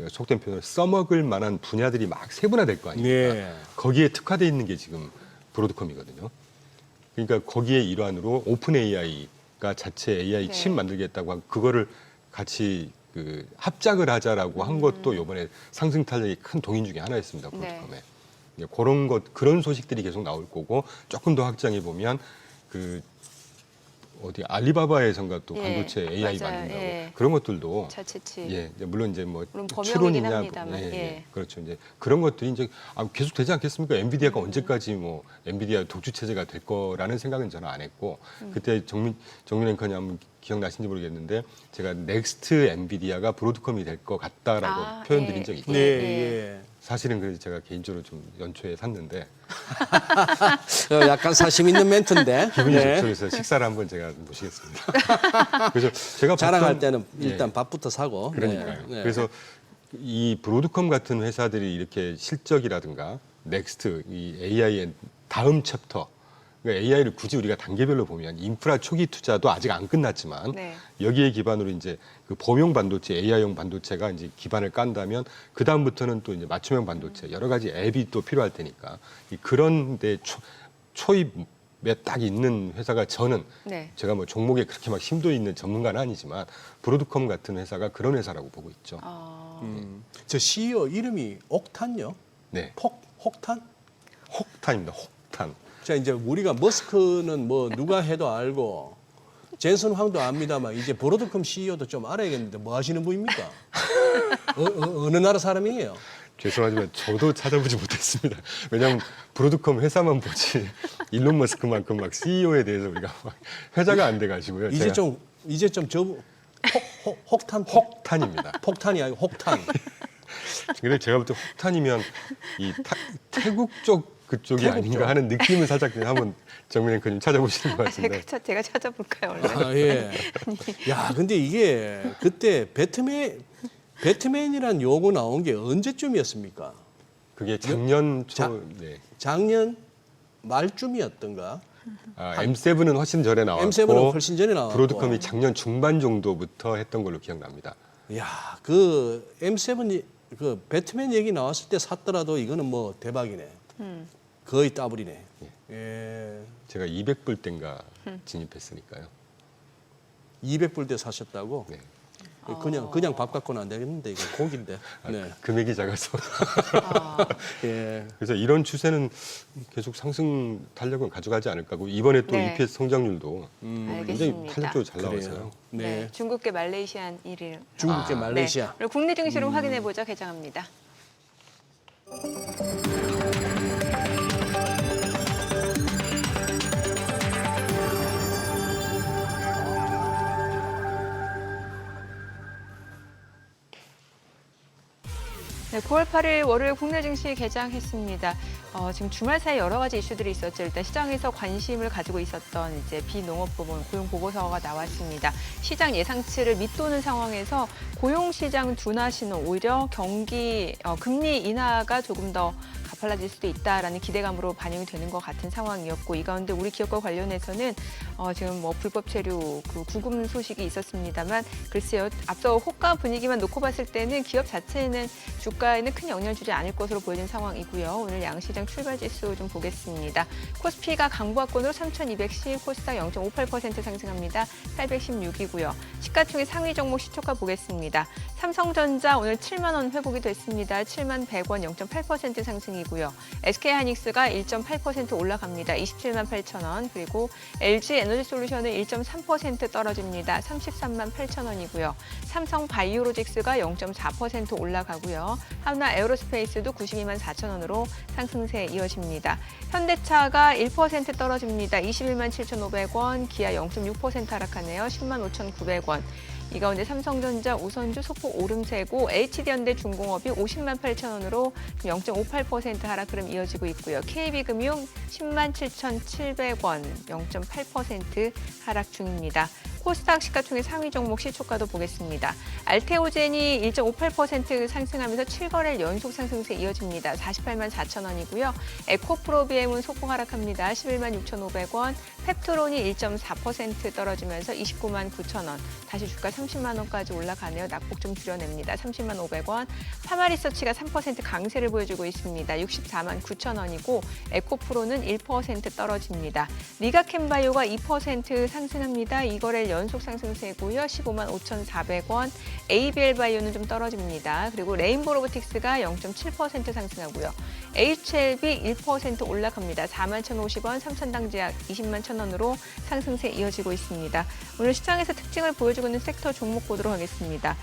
속된 표현으로 써먹을 만한 분야들이 막 세분화될 거 아닙니까? 예. 거기에 특화되어 있는 게 지금 브로드컴이거든요. 그러니까 거기에 일환으로 오픈 AI가 자체 AI 네. 칩 만들겠다고 하고 그거를 같이 그 합작을 하자라고 한 것도 이번에 상승 탄력이 큰 동인 중에 하나였습니다. 브로드컴에. 그런 소식들이 계속 나올 거고 조금 더 확장해 보면 그 어디 알리바바에선가 또 반도체 AI 맞아요. 만든다고 예. 그런 것들도 자체치. 이제 물론 이제 뭐 물론 범용이긴 추론이냐 합니다만, 예. 그렇죠. 이제 그런 것들이 이제 계속 되지 않겠습니까? 엔비디아가 언제까지 뭐 엔비디아 독주 체제가 될 거라는 생각은 저는 안 했고 그때 정민 앵커님 한번 기억나신지 모르겠는데 제가 넥스트 엔비디아가 브로드컴이 될 것 같다라고 표현드린 적이 있거든요. 예. 사실은 그래서 제가 개인적으로 좀 연초에 샀는데 약간 사심 있는 멘트인데. 기분이 네. 좋죠. 그래서 식사를 한번 제가 모시겠습니다. 그래서 제가 자랑할 봤던- 때는 예. 일단 밥부터 사고. 그러니까요. 네. 그래서 이 브로드컴 같은 회사들이 이렇게 실적이라든가 넥스트 이 AI의 다음 챕터 그러니까 AI를 굳이 우리가 단계별로 보면 인프라 초기 투자도 아직 안 끝났지만 네. 여기에 기반으로 이제 그 범용 반도체, AI용 반도체가 이제 기반을 깐다면 그 다음부터는 또 이제 맞춤형 반도체 여러 가지 앱이 또 필요할 테니까 그런데 초입에 딱 있는 회사가 저는 네. 제가 뭐 종목에 그렇게 막 힘도 있는 전문가는 아니지만 브로드컴 같은 회사가 그런 회사라고 보고 있죠. 저 CEO 이름이 옥탄요? 네. 혹탄? 혹탄입니다. 혹탄. 자, 이제 우리가 머스크는 뭐 누가 해도 알고 젠슨 황도 압니다만 이제 브로드컴 CEO도 좀 알아야겠는데 뭐 하시는 분입니까? 어느 나라 사람이에요? 죄송하지만 저도 찾아보지 못했습니다. 왜냐하면 브로드컴 회사만 보지 일론 머스크만큼 막 CEO에 대해서 우리가 막 회자가 안 돼가지고요. 이제 좀 혹탄 혹탄입니다. 폭탄이 아니고 혹탄. 근데 제가 볼 때 혹탄이면 이 태국 쪽 그쪽이 태국 아닌가 쪽. 하는 느낌을 살짝 한번 정민 앵커님 찾아보시는 것 같은데. 제가 찾아볼까요, 얼른? 아, 예. 야, 근데 이게 그때 배트맨이란 용어 나온 게 언제쯤이었습니까? 그게 작년 자- 초, 네. 작년 말쯤이었던가? M7은 훨씬 전에 나왔고 M7은 훨씬 전에 나왔고. 브로드컴이 작년 중반 정도부터 했던 걸로 기억납니다. 야, 그 M7이 그 배트맨 얘기 나왔을 때 샀더라도 이거는 뭐 대박이네. 거의 따블이네. 예. 제가 200불 땐가 진입했으니까요. 200불 때 사셨다고? 네. 그냥 밥 갖고는 안 되겠는데 이거 고기인데. 네. 금액이 작아서. 예. 그래서 이런 추세는 계속 상승 탄력을 가져가지 않을까 하고 이번에 또 네. EPS 성장률도 굉장히 알겠습니다. 탄력적으로 잘 그래요. 나와서요. 네. 네. 중국계 말레이시안 1위. 중국계 말레이시아. 네. 그리고 국내 증시로 확인해 보죠. 개장합니다. 네, 9월 8일 월요일 국내 증시 개장했습니다. 지금 주말 사이 여러 가지 이슈들이 있었죠. 일단 시장에서 관심을 가지고 있었던 이제 비농업 부문 고용 보고서가 나왔습니다. 시장 예상치를 밑도는 상황에서 고용 시장 둔화 신호, 오히려 경기 금리 인하가 조금 더 가팔라질 수도 있다라는 기대감으로 반영이 되는 것 같은 상황이었고, 이 가운데 우리 기업과 관련해서는 지금 뭐 불법 체류 그 구금 소식이 있었습니다만, 글쎄요, 앞서 호가 분위기만 놓고 봤을 때는 기업 자체는 주가에는 큰 영향을 주지 않을 것으로 보이는 상황이고요. 오늘 양시장 출발 지수 좀 보겠습니다. 코스피가 강보합권으로 3,210, 코스닥 0.58% 상승합니다. 816이고요. 시가총액 상위 종목 시초가 보겠습니다. 삼성전자 오늘 7만 원 회복이 됐습니다. 7만 100원 0.8% 상승이고요. SK하이닉스가 1.8% 올라갑니다. 27만 8천 원. 그리고 LG에너지솔루션은 1.3% 떨어집니다. 33만 8천 원이고요. 삼성바이오로직스가 0.4% 올라가고요. 하나 에어로스페이스도 92만 4천 원으로 상승세 이어집니다. 현대차가 1% 떨어집니다. 21만 7,500원. 기아 0.6% 하락하네요. 10만 5,900원. 이 가운데 삼성전자, 우선주 소폭 오름세고 HD현대 중공업이 50만 8천 원으로 0.58% 하락 흐름 이어지고 있고요. KB금융 10만 7,700원 0.8% 하락 중입니다. 코스닥 시가총액 상위 종목 시초가도 보겠습니다. 알테오젠이 1.58% 상승하면서 7거래일 연속 상승세 이어집니다. 48만 4천 원이고요. 에코프로비엠은 소폭 하락합니다. 11만 6,500원. 펩트론이 1.4% 떨어지면서 29만 9천 원. 다시 주가 30만 원까지 올라가네요. 낙폭 좀 줄여냅니다. 30만 500원. 파마리서치가 3% 강세를 보여주고 있습니다. 64만 9천 원이고 에코프로는 1% 떨어집니다. 리가캠바이오가 2% 상승합니다. 2거래일 연속 상승세고요. 15만 5,400원. ABL바이오는 좀 떨어집니다. 그리고 레인보로보틱스가 0.7% 상승하고요. HLB 1% 올라갑니다. 4만 1,050원. 삼천당제약 20만 1,000원으로 상승세 이어지고 있습니다. 오늘 시장에서 특징을 보여주고 있는 섹터 종목 보도록 하겠습니다.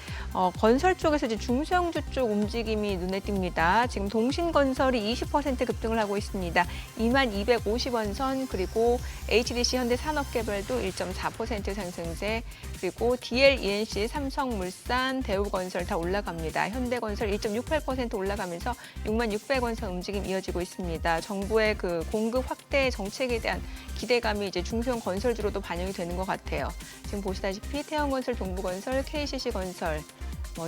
건설 쪽에서 이제 중소형주 쪽 움직임이 눈에 띕니다. 지금 동신건설이 20% 급등을 하고 있습니다. 2만 250원 선. 그리고 HDC 현대산업개발도 1.4% 상승세. 그리고 DLENC, 삼성물산, 대우건설 다 올라갑니다. 현대건설 1.68% 올라가면서 6만 600원 선 움직임 이어지고 있습니다. 정부의 그 공급 확대 정책에 대한 기대감이 이제 중소형 건설주로도 반영이 되는 것 같아요. 지금 보시다시피 태영건설, 동부건설, KCC건설,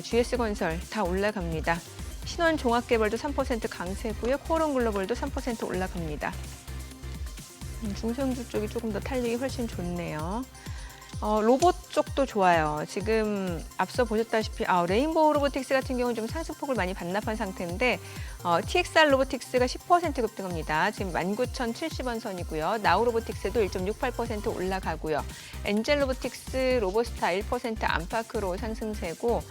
GS건설 다 올라갑니다. 신원종합개발도 3% 강세고요. 코오롱글로벌도 3% 올라갑니다. 중소형주 쪽이 조금 더 탄력이 훨씬 좋네요. 로봇 쪽도 좋아요. 지금 앞서 보셨다시피 레인보우 로보틱스 같은 경우는 좀 상승폭을 많이 반납한 상태인데 TXR 로보틱스가 10% 급등합니다. 지금 19,070원 선이고요. 나우 로보틱스도 1.68% 올라가고요. 엔젤 로보틱스, 로보스타 1% 안팎으로 상승세고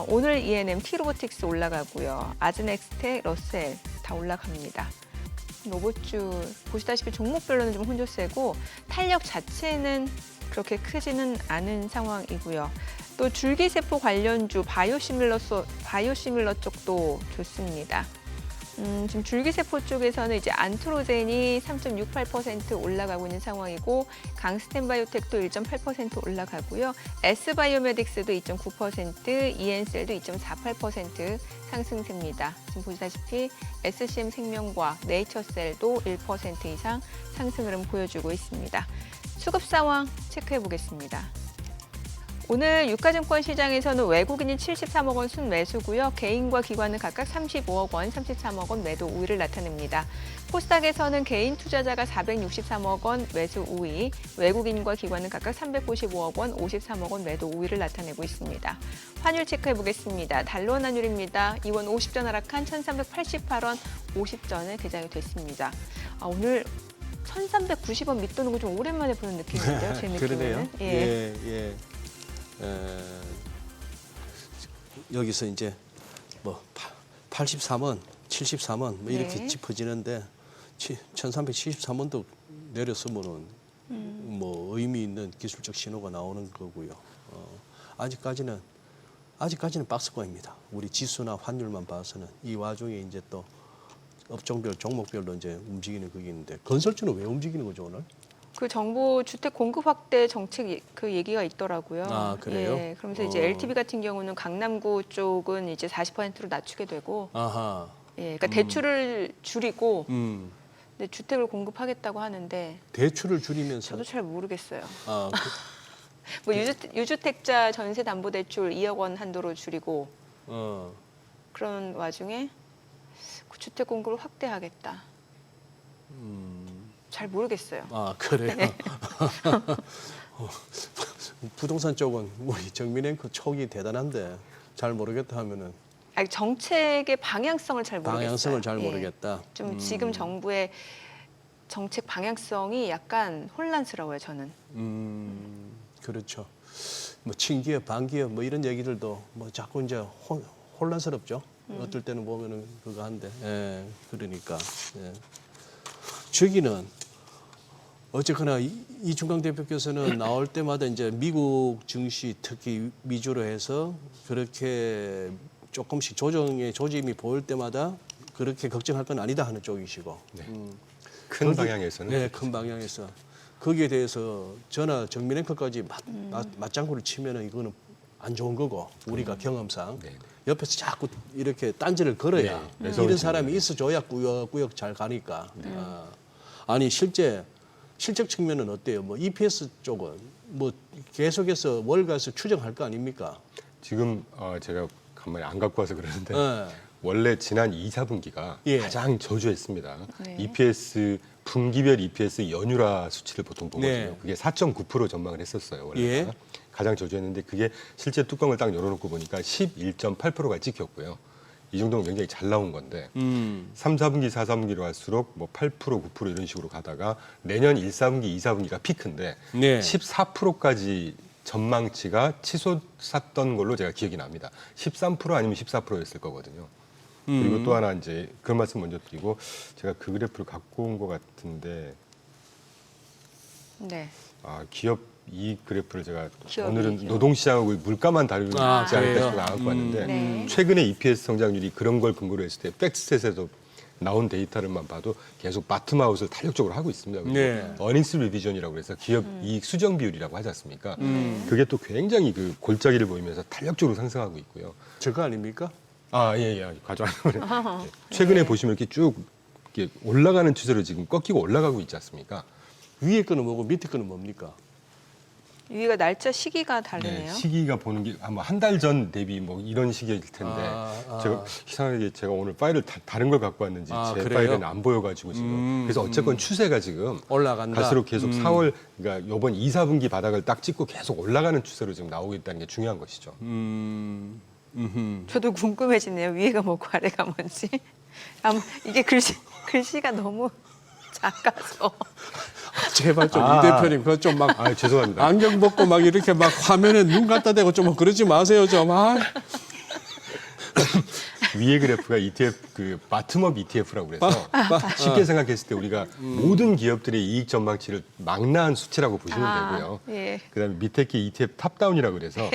오늘 ENM, T로보틱스 올라가고요. 아즈넥스텍, 러셀 다 올라갑니다. 로봇주 보시다시피 종목별로는 좀 혼조세고 탄력 자체는 그렇게 크지는 않은 상황이고요. 또 줄기세포 관련주 바이오시밀러 쪽도 좋습니다. 지금 줄기세포 쪽에서는 이제 안트로젠이 3.68% 올라가고 있는 상황이고 강스텐바이오텍도 1.8% 올라가고요. S바이오메딕스도 2.9%, 이엔셀도 2.48% 상승세입니다. 지금 보시다시피 SCM생명과학, 네이처셀도 1% 이상 상승 흐름 보여주고 있습니다. 수급 상황 체크해 보겠습니다. 오늘 유가증권 시장에서는 외국인이 73억 원 순매수고요. 개인과 기관은 각각 35억 원, 33억 원 매도 우위를 나타냅니다. 코스닥에서는 개인 투자자가 463억 원 매수 우위, 외국인과 기관은 각각 395억 원, 53억 원 매도 우위를 나타내고 있습니다. 환율 체크해 보겠습니다. 달러 환율입니다. 2원 50전 하락한 1388원 50전에 개장이 됐습니다. 오늘 1390원 밑도는 거 좀 오랜만에 보는 느낌인데요. 제 느낌에는. 그러네요. 예. 여기서 이제 뭐 83원, 73원 뭐 이렇게 네. 짚어지는데 1373원도 내렸으면은 뭐 의미 있는 기술적 신호가 나오는 거고요. 아직까지는 박스권입니다. 우리 지수나 환율만 봐서는 이 와중에 이제 또 업종별 종목별로 이제 움직이는 그게 있는데 건설주는 왜 움직이는 거죠 오늘? 그 정부 주택 공급 확대 정책 그 얘기가 있더라고요. 아, 그래요? 예, 그러면서 이제 LTV 같은 경우는 강남구 쪽은 이제 40%로 낮추게 되고, 아하. 예, 그러니까 대출을 줄이고, 음. 근데 주택을 공급하겠다고 하는데 대출을 줄이면서 저도 잘 모르겠어요. 아, 뭐 유주택자 전세담보대출 2억 원 한도로 줄이고 그런 와중에 그 주택 공급을 확대하겠다. 잘 모르겠어요. 아 그래요. 네. 부동산 쪽은 우리 정민 앵커 촉이 대단한데 잘 모르겠다 하면은 아니, 정책의 방향성을 잘 모르겠어요. 방향성을 잘 예. 모르겠다. 좀 지금 정부의 정책 방향성이 약간 혼란스러워요, 저는. 그렇죠. 뭐 친기업, 반기업 뭐 이런 얘기들도 뭐 자꾸 이제 혼란스럽죠. 어떨 때는 보면은 그거 한데, 예, 그러니까. 예. 저기는 어쨌거나 이중강 대표께서는 나올 때마다 이제 미국 증시 특히 위주로 해서 그렇게 조금씩 조정의 조짐이 보일 때마다 그렇게 걱정할 건 아니다 하는 쪽이시고. 네. 큰 거기- 방향에서는 네, 큰 방향에서 거기에 대해서 저나 정민 앵커까지 맞장구를 치면은 이거는 안 좋은 거고 우리가 경험상 네. 옆에서 자꾸 이렇게 딴지를 걸어야 네, 이런 사람이 있어줘야 꾸역꾸역 잘 가니까. 아니 실적 측면은 어때요? 뭐 EPS 쪽은 뭐 계속해서 월가에서 추정할 거 아닙니까? 지금 제가 간만에 안 갖고 와서 그러는데 네. 원래 지난 2, 4분기가 예. 가장 저조했습니다. 네. EPS 분기별 EPS 연율화 수치를 보통 보거든요. 네. 그게 4.9% 전망을 했었어요. 원래 예. 가장 저조했는데 그게 실제 뚜껑을 딱 열어놓고 보니까 11.8%가 찍혔고요. 이 정도면 굉장히 잘 나온 건데 3, 4분기, 4, 4분기로 갈수록 뭐 8%, 9% 이런 식으로 가다가 내년 1, 4분기, 2, 4분기가 피크인데 네. 14%까지 전망치가 치솟았던 걸로 제가 기억이 납니다. 13% 아니면 14%였을 거거든요. 그리고 또 하나 이제 그런 말씀 먼저 드리고 제가 그 그래프를 갖고 온 것 같은데 네. 기업 이익 그래프를 제가 기업 오늘은 이익이요. 노동시장하고 물가만 다루지 아, 않을까 그래요? 싶어서 나갖고 왔는데 네. 최근에 EPS 성장률이 그런 걸 근거로 했을 때 팩스셋에서 나온 데이터를만 봐도 계속 바텀아웃을 탄력적으로 하고 있습니다. 그리고 네. 어닝스 리비전이라고 해서 기업 이익 수정 비율이라고 하지 않습니까? 그게 또 굉장히 그 골짜기를 보이면서 탄력적으로 상승하고 있고요. 저거 아닙니까? 예. 가져왔는데 최근에 보시면 이렇게 쭉 이렇게 올라가는 추세로 지금 꺾이고 올라가고 있지 않습니까? 위에 거는 뭐고 밑에 거는 뭡니까? 위가 날짜 시기가 다르네요. 시기가 보는 게 아마 한 달 전 대비 뭐 이런 시기일 텐데 제가 이상하게 제가 오늘 파일을 다른 걸 갖고 왔는지 제 그래요? 파일은 안 보여가지고 지금 그래서 어쨌건 추세가 지금 올라간다. 갈수록 계속 4월 그러니까 이번 2, 4분기 바닥을 딱 찍고 계속 올라가는 추세로 지금 나오고 있다는 게 중요한 것이죠. 저도 궁금해지네요. 위에가 뭐고 아래가 뭔지. 이게 글씨가 너무 작아서. 제발 좀 이 대표님 그거 좀 막 죄송합니다. 안경 벗고 막 이렇게 막 화면에 눈 갖다 대고 좀 그러지 마세요 좀. 위에 그래프가 ETF 그 바텀업 ETF라고 그래서 쉽게 생각했을 때 우리가 모든 기업들의 이익 전망치를 망라한 수치라고 보시면 되고요. 예. 그다음에 밑에 게 ETF 탑다운이라고 그래서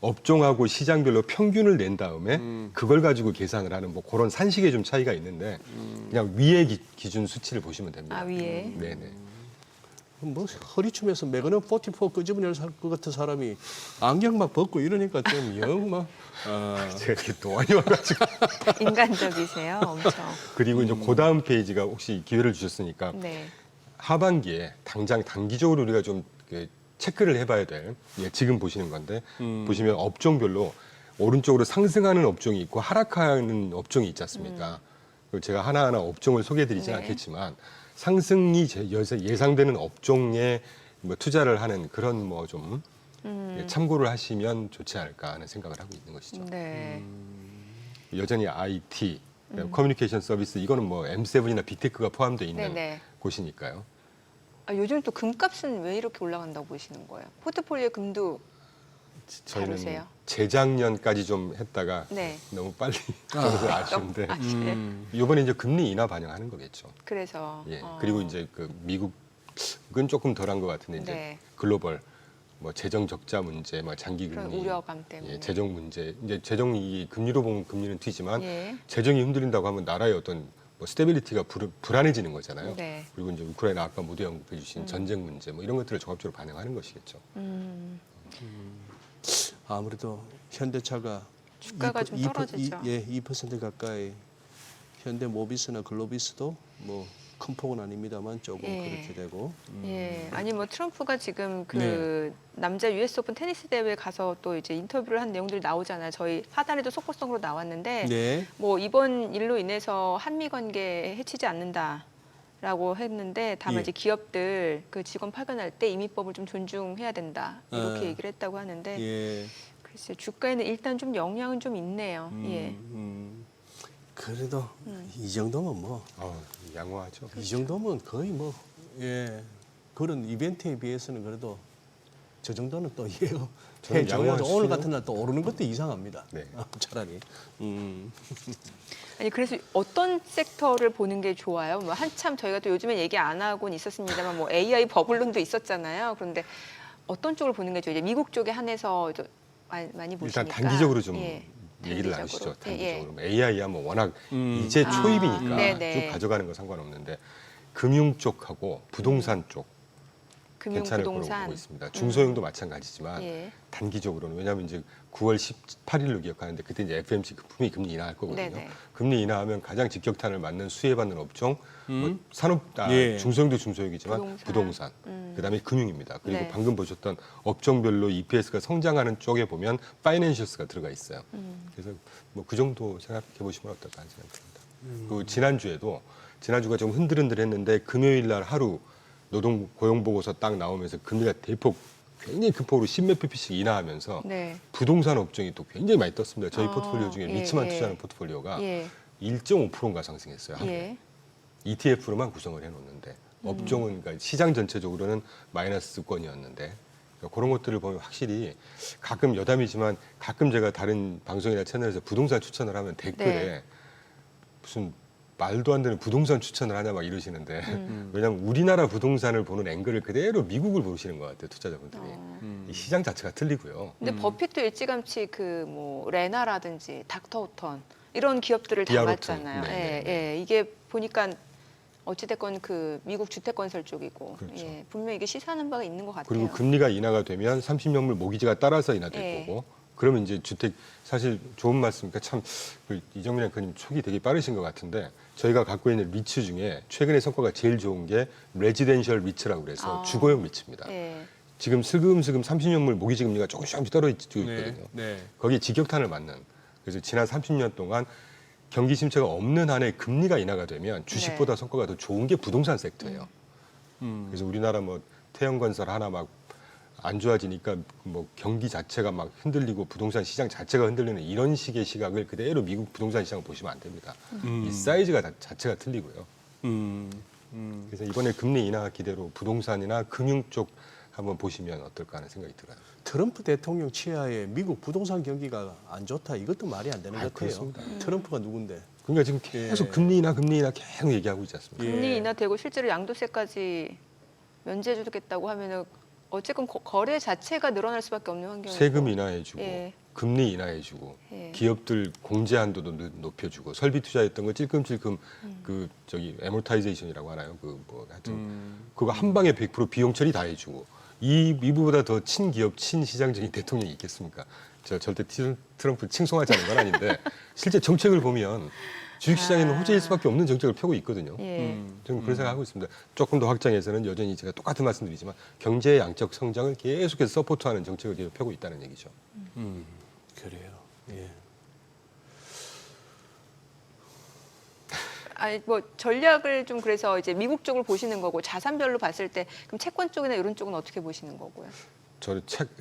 업종하고 시장별로 평균을 낸 다음에 그걸 가지고 계산을 하는 뭐 그런 산식의 좀 차이가 있는데 그냥 위에 기준 수치를 보시면 됩니다. 아, 위에. 네네. 뭐 허리춤에서 매그넘 44 끄집어낼 것 같은 사람이 안경 막 벗고 이러니까 좀 영 막. 제가 이렇게 노안이 와가지고. 인간적이세요, 엄청. 그리고 이제 그 다음 페이지가 혹시 기회를 주셨으니까 네. 하반기에 당장 단기적으로 우리가 좀 그 체크를 해봐야 될 지금 보시는 건데 보시면 업종별로 오른쪽으로 상승하는 업종이 있고 하락하는 업종이 있지 않습니까? 그리고 제가 하나하나 업종을 소개해드리진 네. 않겠지만 상승이 예상되는 업종에 뭐 투자를 하는 그런 뭐 좀 참고를 하시면 좋지 않을까 하는 생각을 하고 있는 것이죠. 네. 여전히 IT, 커뮤니케이션 서비스 이거는 뭐 M7이나 빅테크가 포함되어 있는 네네. 곳이니까요. 아, 요즘 또 금값은 왜 이렇게 올라간다고 보시는 거예요? 포트폴리오 금도 저희는 다르세요? 재작년까지 좀 했다가 네. 너무 빨리 떨어서 아쉬운데 아, 네. 이번에 이제 금리 인하 반영하는 거겠죠. 그래서 예. 그리고 이제 그 미국은 조금 덜한 것 같은데 이제 네. 글로벌 뭐 재정 적자 문제, 뭐 장기 그런 금리, 우려감 때문에. 예, 재정 문제, 이제 재정이 금리로 보면 금리는 튀지만 예. 재정이 흔들린다고 하면 나라의 어떤 뭐 스테빌리티가 불안해지는 거잖아요. 네. 그리고 이제 우크라이나 아까 모두 언급해 주신 전쟁 문제 뭐 이런 것들을 종합적으로 반영하는 것이겠죠. 아무래도 현대차가 주가가 좀 떨어지죠. 2% 가까이 현대 모비스나 글로비스도 뭐 큰 폭은 아닙니다만 조금 예. 그렇게 되고. 예, 아니 뭐 트럼프가 지금 그 네. 남자 US 오픈 테니스 대회 가서 또 이제 인터뷰를 한 내용들이 나오잖아요. 저희 하단에도 속보성으로 나왔는데 네. 뭐 이번 일로 인해서 한미 관계 해치지 않는다라고 했는데 다만 예. 이제 기업들 그 직원 파견할 때 이민법을 좀 존중해야 된다 이렇게 아. 얘기를 했다고 하는데 예. 글쎄 주가에는 일단 좀 영향은 좀 있네요. 예. 그래도 이 정도면 뭐 양호하죠. 이 정도면 거의 뭐 예. 그런 이벤트에 비해서는 그래도 저 정도는 또 저는 해줘야죠. 양호하시죠. 오늘 같은 날 또 오르는 것도 이상합니다. 네. 차라리. 아니 그래서 어떤 섹터를 보는 게 좋아요? 뭐 한참 저희가 또 요즘에 얘기 안 하고는 있었습니다만 뭐 AI 버블론도 있었잖아요. 그런데 어떤 쪽을 보는 게 좋아요? 이제 미국 쪽에 한해서 많이 보시니까 일단 단기적으로 좀 예, 얘기를 단기적으로. 나누시죠. 예, 예. 단기적으로. AI야 뭐 워낙 이제 아, 초입이니까 네네. 쭉 가져가는 거 상관없는데 금융 쪽하고 부동산 쪽 금융 괜찮을 거라고 부동산. 보고 있습니다. 중소형도 마찬가지지만 예. 단기적으로는 왜냐하면 이제 9월 18일로 기억하는데 그때 이제 FMC 분명히 금리 인하할 거거든요. 네네. 금리 인하하면 가장 직격탄을 맞는 수혜받는 업종 뭐 산업 예. 중소형도 중소형이지만 부동산. 그다음에 금융입니다. 그리고 네. 방금 보셨던 업종별로 EPS가 성장하는 쪽에 보면 파이낸셜스가 들어가 있어요. 그래서 뭐 그 정도 생각해 보시면 어떨까 하는 생각이 듭니다. 그 지난주가 좀 흔들흔들했는데 금요일 날 하루 노동 고용 보고서 딱 나오면서 금리가 대폭 굉장히 큰 폭으로 10몇 pp씩 인하하면서 네. 부동산 업종이 또 굉장히 많이 떴습니다. 저희 아, 포트폴리오 중에 예, 리츠만 예. 투자하는 포트폴리오가 예. 1.5%인가 상승했어요. 한 해에. 예. ETF로만 구성을 해놓는데 업종은 그러니까 시장 전체적으로는 마이너스권이었는데 그러니까 그런 것들을 보면 확실히 가끔 여담이지만 가끔 제가 다른 방송이나 채널에서 부동산 추천을 하면 댓글에 네. 무슨 말도 안 되는 부동산 추천을 하냐 막 이러시는데 왜냐하면 우리나라 부동산을 보는 앵글을 그대로 미국을 보시는 것 같아요 투자자분들이 이 시장 자체가 틀리고요. 근데 버핏도 일찌감치 그 뭐 레나라든지 닥터우턴 이런 기업들을 다 디아로튼. 봤잖아요. 네, 예, 예. 이게 보니까 어찌됐건 그 미국 주택건설 쪽이고 그렇죠. 예, 분명 이게 시사하는 바가 있는 것 같아요. 그리고 금리가 인하가 되면 30년물 모기지가 따라서 인하될 예. 거고 그러면 이제 주택 사실 좋은 말씀이니까 참 이정민 앵커님 촉이 되게 빠르신 것 같은데 저희가 갖고 있는 리츠 중에 최근에 성과가 제일 좋은 게 레지덴셜 리츠라고 그래서 주거용 리츠입니다. 예. 지금 슬금슬금 30년물 모기지 금리가 조금씩 떨어지고 있거든요. 네. 거기에 직격탄을 맞는 그래서 지난 30년 동안 경기 침체가 없는 한에 금리가 인하가 되면 주식보다 성과가 더 좋은 게 부동산 섹터예요. 그래서 우리나라 뭐 태형건설 하나 막 안 좋아지니까 뭐 경기 자체가 막 흔들리고 부동산 시장 자체가 흔들리는 이런 식의 시각을 그대로 미국 부동산 시장을 보시면 안 됩니다. 이 사이즈가 자체가 틀리고요. 그래서 이번에 금리 인하 기대로 부동산이나 금융 쪽 한번 보시면 어떨까 하는 생각이 들어요. 트럼프 대통령 치하에 미국 부동산 경기가 안 좋다. 이것도 말이 안 되는 것 같아요. 그렇습니다. 트럼프가 누군데? 그러니까 지금 계속 금리 인하 계속 얘기하고 있지 않습니까? 예. 금리 인하되고 실제로 양도세까지 면제해주겠다고 하면은 어쨌건 거래 자체가 늘어날 수밖에 없는 환경이고 세금 인하해주고 예. 금리 인하해주고 예. 기업들 공제 한도도 높여주고 설비 투자했던 거 찔끔찔끔 그 저기 애모타이제이션이라고 하나요? 그 뭐 하여튼 그거 한 방에 100% 비용 처리 다 해주고 이보다 더 친기업 친시장적인 대통령이 있겠습니까? 저 절대 트럼프 칭송하자는 건 아닌데 실제 정책을 보면 주식시장에는 호재일 수밖에 없는 정책을 펴고 있거든요. 예. 저는 그런 생각하고 있습니다. 조금 더 확장해서는 여전히 제가 똑같은 말씀드리지만 경제의 양적 성장을 계속해서 서포트하는 정책을 계속 펴고 있다는 얘기죠. 그래요. 예. 아니 뭐 전략을 좀 그래서 이제 미국 쪽을 보시는 거고 자산별로 봤을 때 그럼 채권 쪽이나 이런 쪽은 어떻게 보시는 거고요?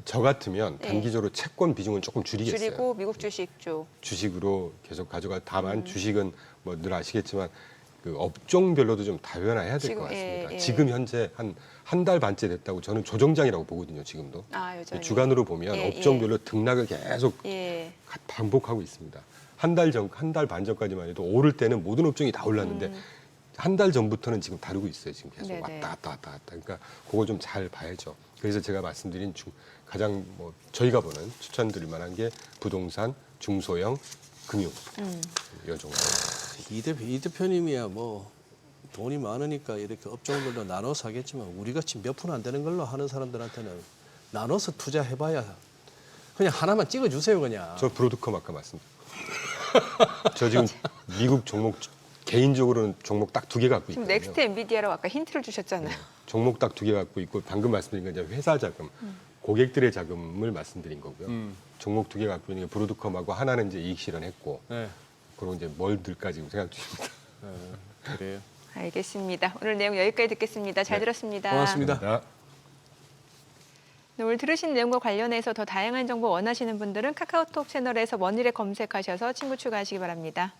저 같으면 예. 단기적으로 채권 비중은 조금 줄이겠어요. 줄이고 미국 주식 쪽. 주식으로 계속 가져가. 다만 주식은 뭐 늘 아시겠지만 그 업종별로도 좀 다변화해야 될 지금, 것 같습니다. 예, 예. 지금 현재 한 달 반째 됐다고 저는 조정장이라고 보거든요. 지금도 아 여전히. 주간으로 보면 예, 업종별로 등락을 계속 예. 반복하고 있습니다. 한 달 반 전까지만 해도 오를 때는 모든 업종이 다 올랐는데 한 달 전부터는 지금 다르고 있어요. 지금 계속 네네. 왔다 갔다. 그러니까 그거 좀 잘 봐야죠. 그래서 제가 말씀드린 가장 뭐 저희가 보는 추천드릴 만한 게 부동산, 중소형, 금융 이 정도. 이 대표님이야 뭐 돈이 많으니까 이렇게 업종별로 나눠서 하겠지만 우리 같이 몇 푼 안 되는 걸로 하는 사람들한테는 나눠서 투자해봐야 그냥 하나만 찍어주세요 그냥. 저 브로드컴 아까 저 지금 미국 종목 개인적으로는 종목 딱 2개 갖고 지금 있거든요. 넥스트 엔비디아라고 아까 힌트를 주셨잖아요. 종목 딱 2개 갖고 있고 방금 말씀드린 건 이제 회사 자금, 고객들의 자금을 말씀드린 거고요. 종목 2개 갖고 있는 게 브로드컴하고 하나는 이제 이익 실현했고 네. 그리고 이제 뭘 들까 지금 생각 중입니다. 그래요. 알겠습니다. 오늘 내용 여기까지 듣겠습니다. 잘 네. 들었습니다. 고맙습니다. 감사합니다. 네, 오늘 들으신 내용과 관련해서 더 다양한 정보 원하시는 분들은 카카오톡 채널에서 원일에 검색하셔서 친구 추가하시기 바랍니다.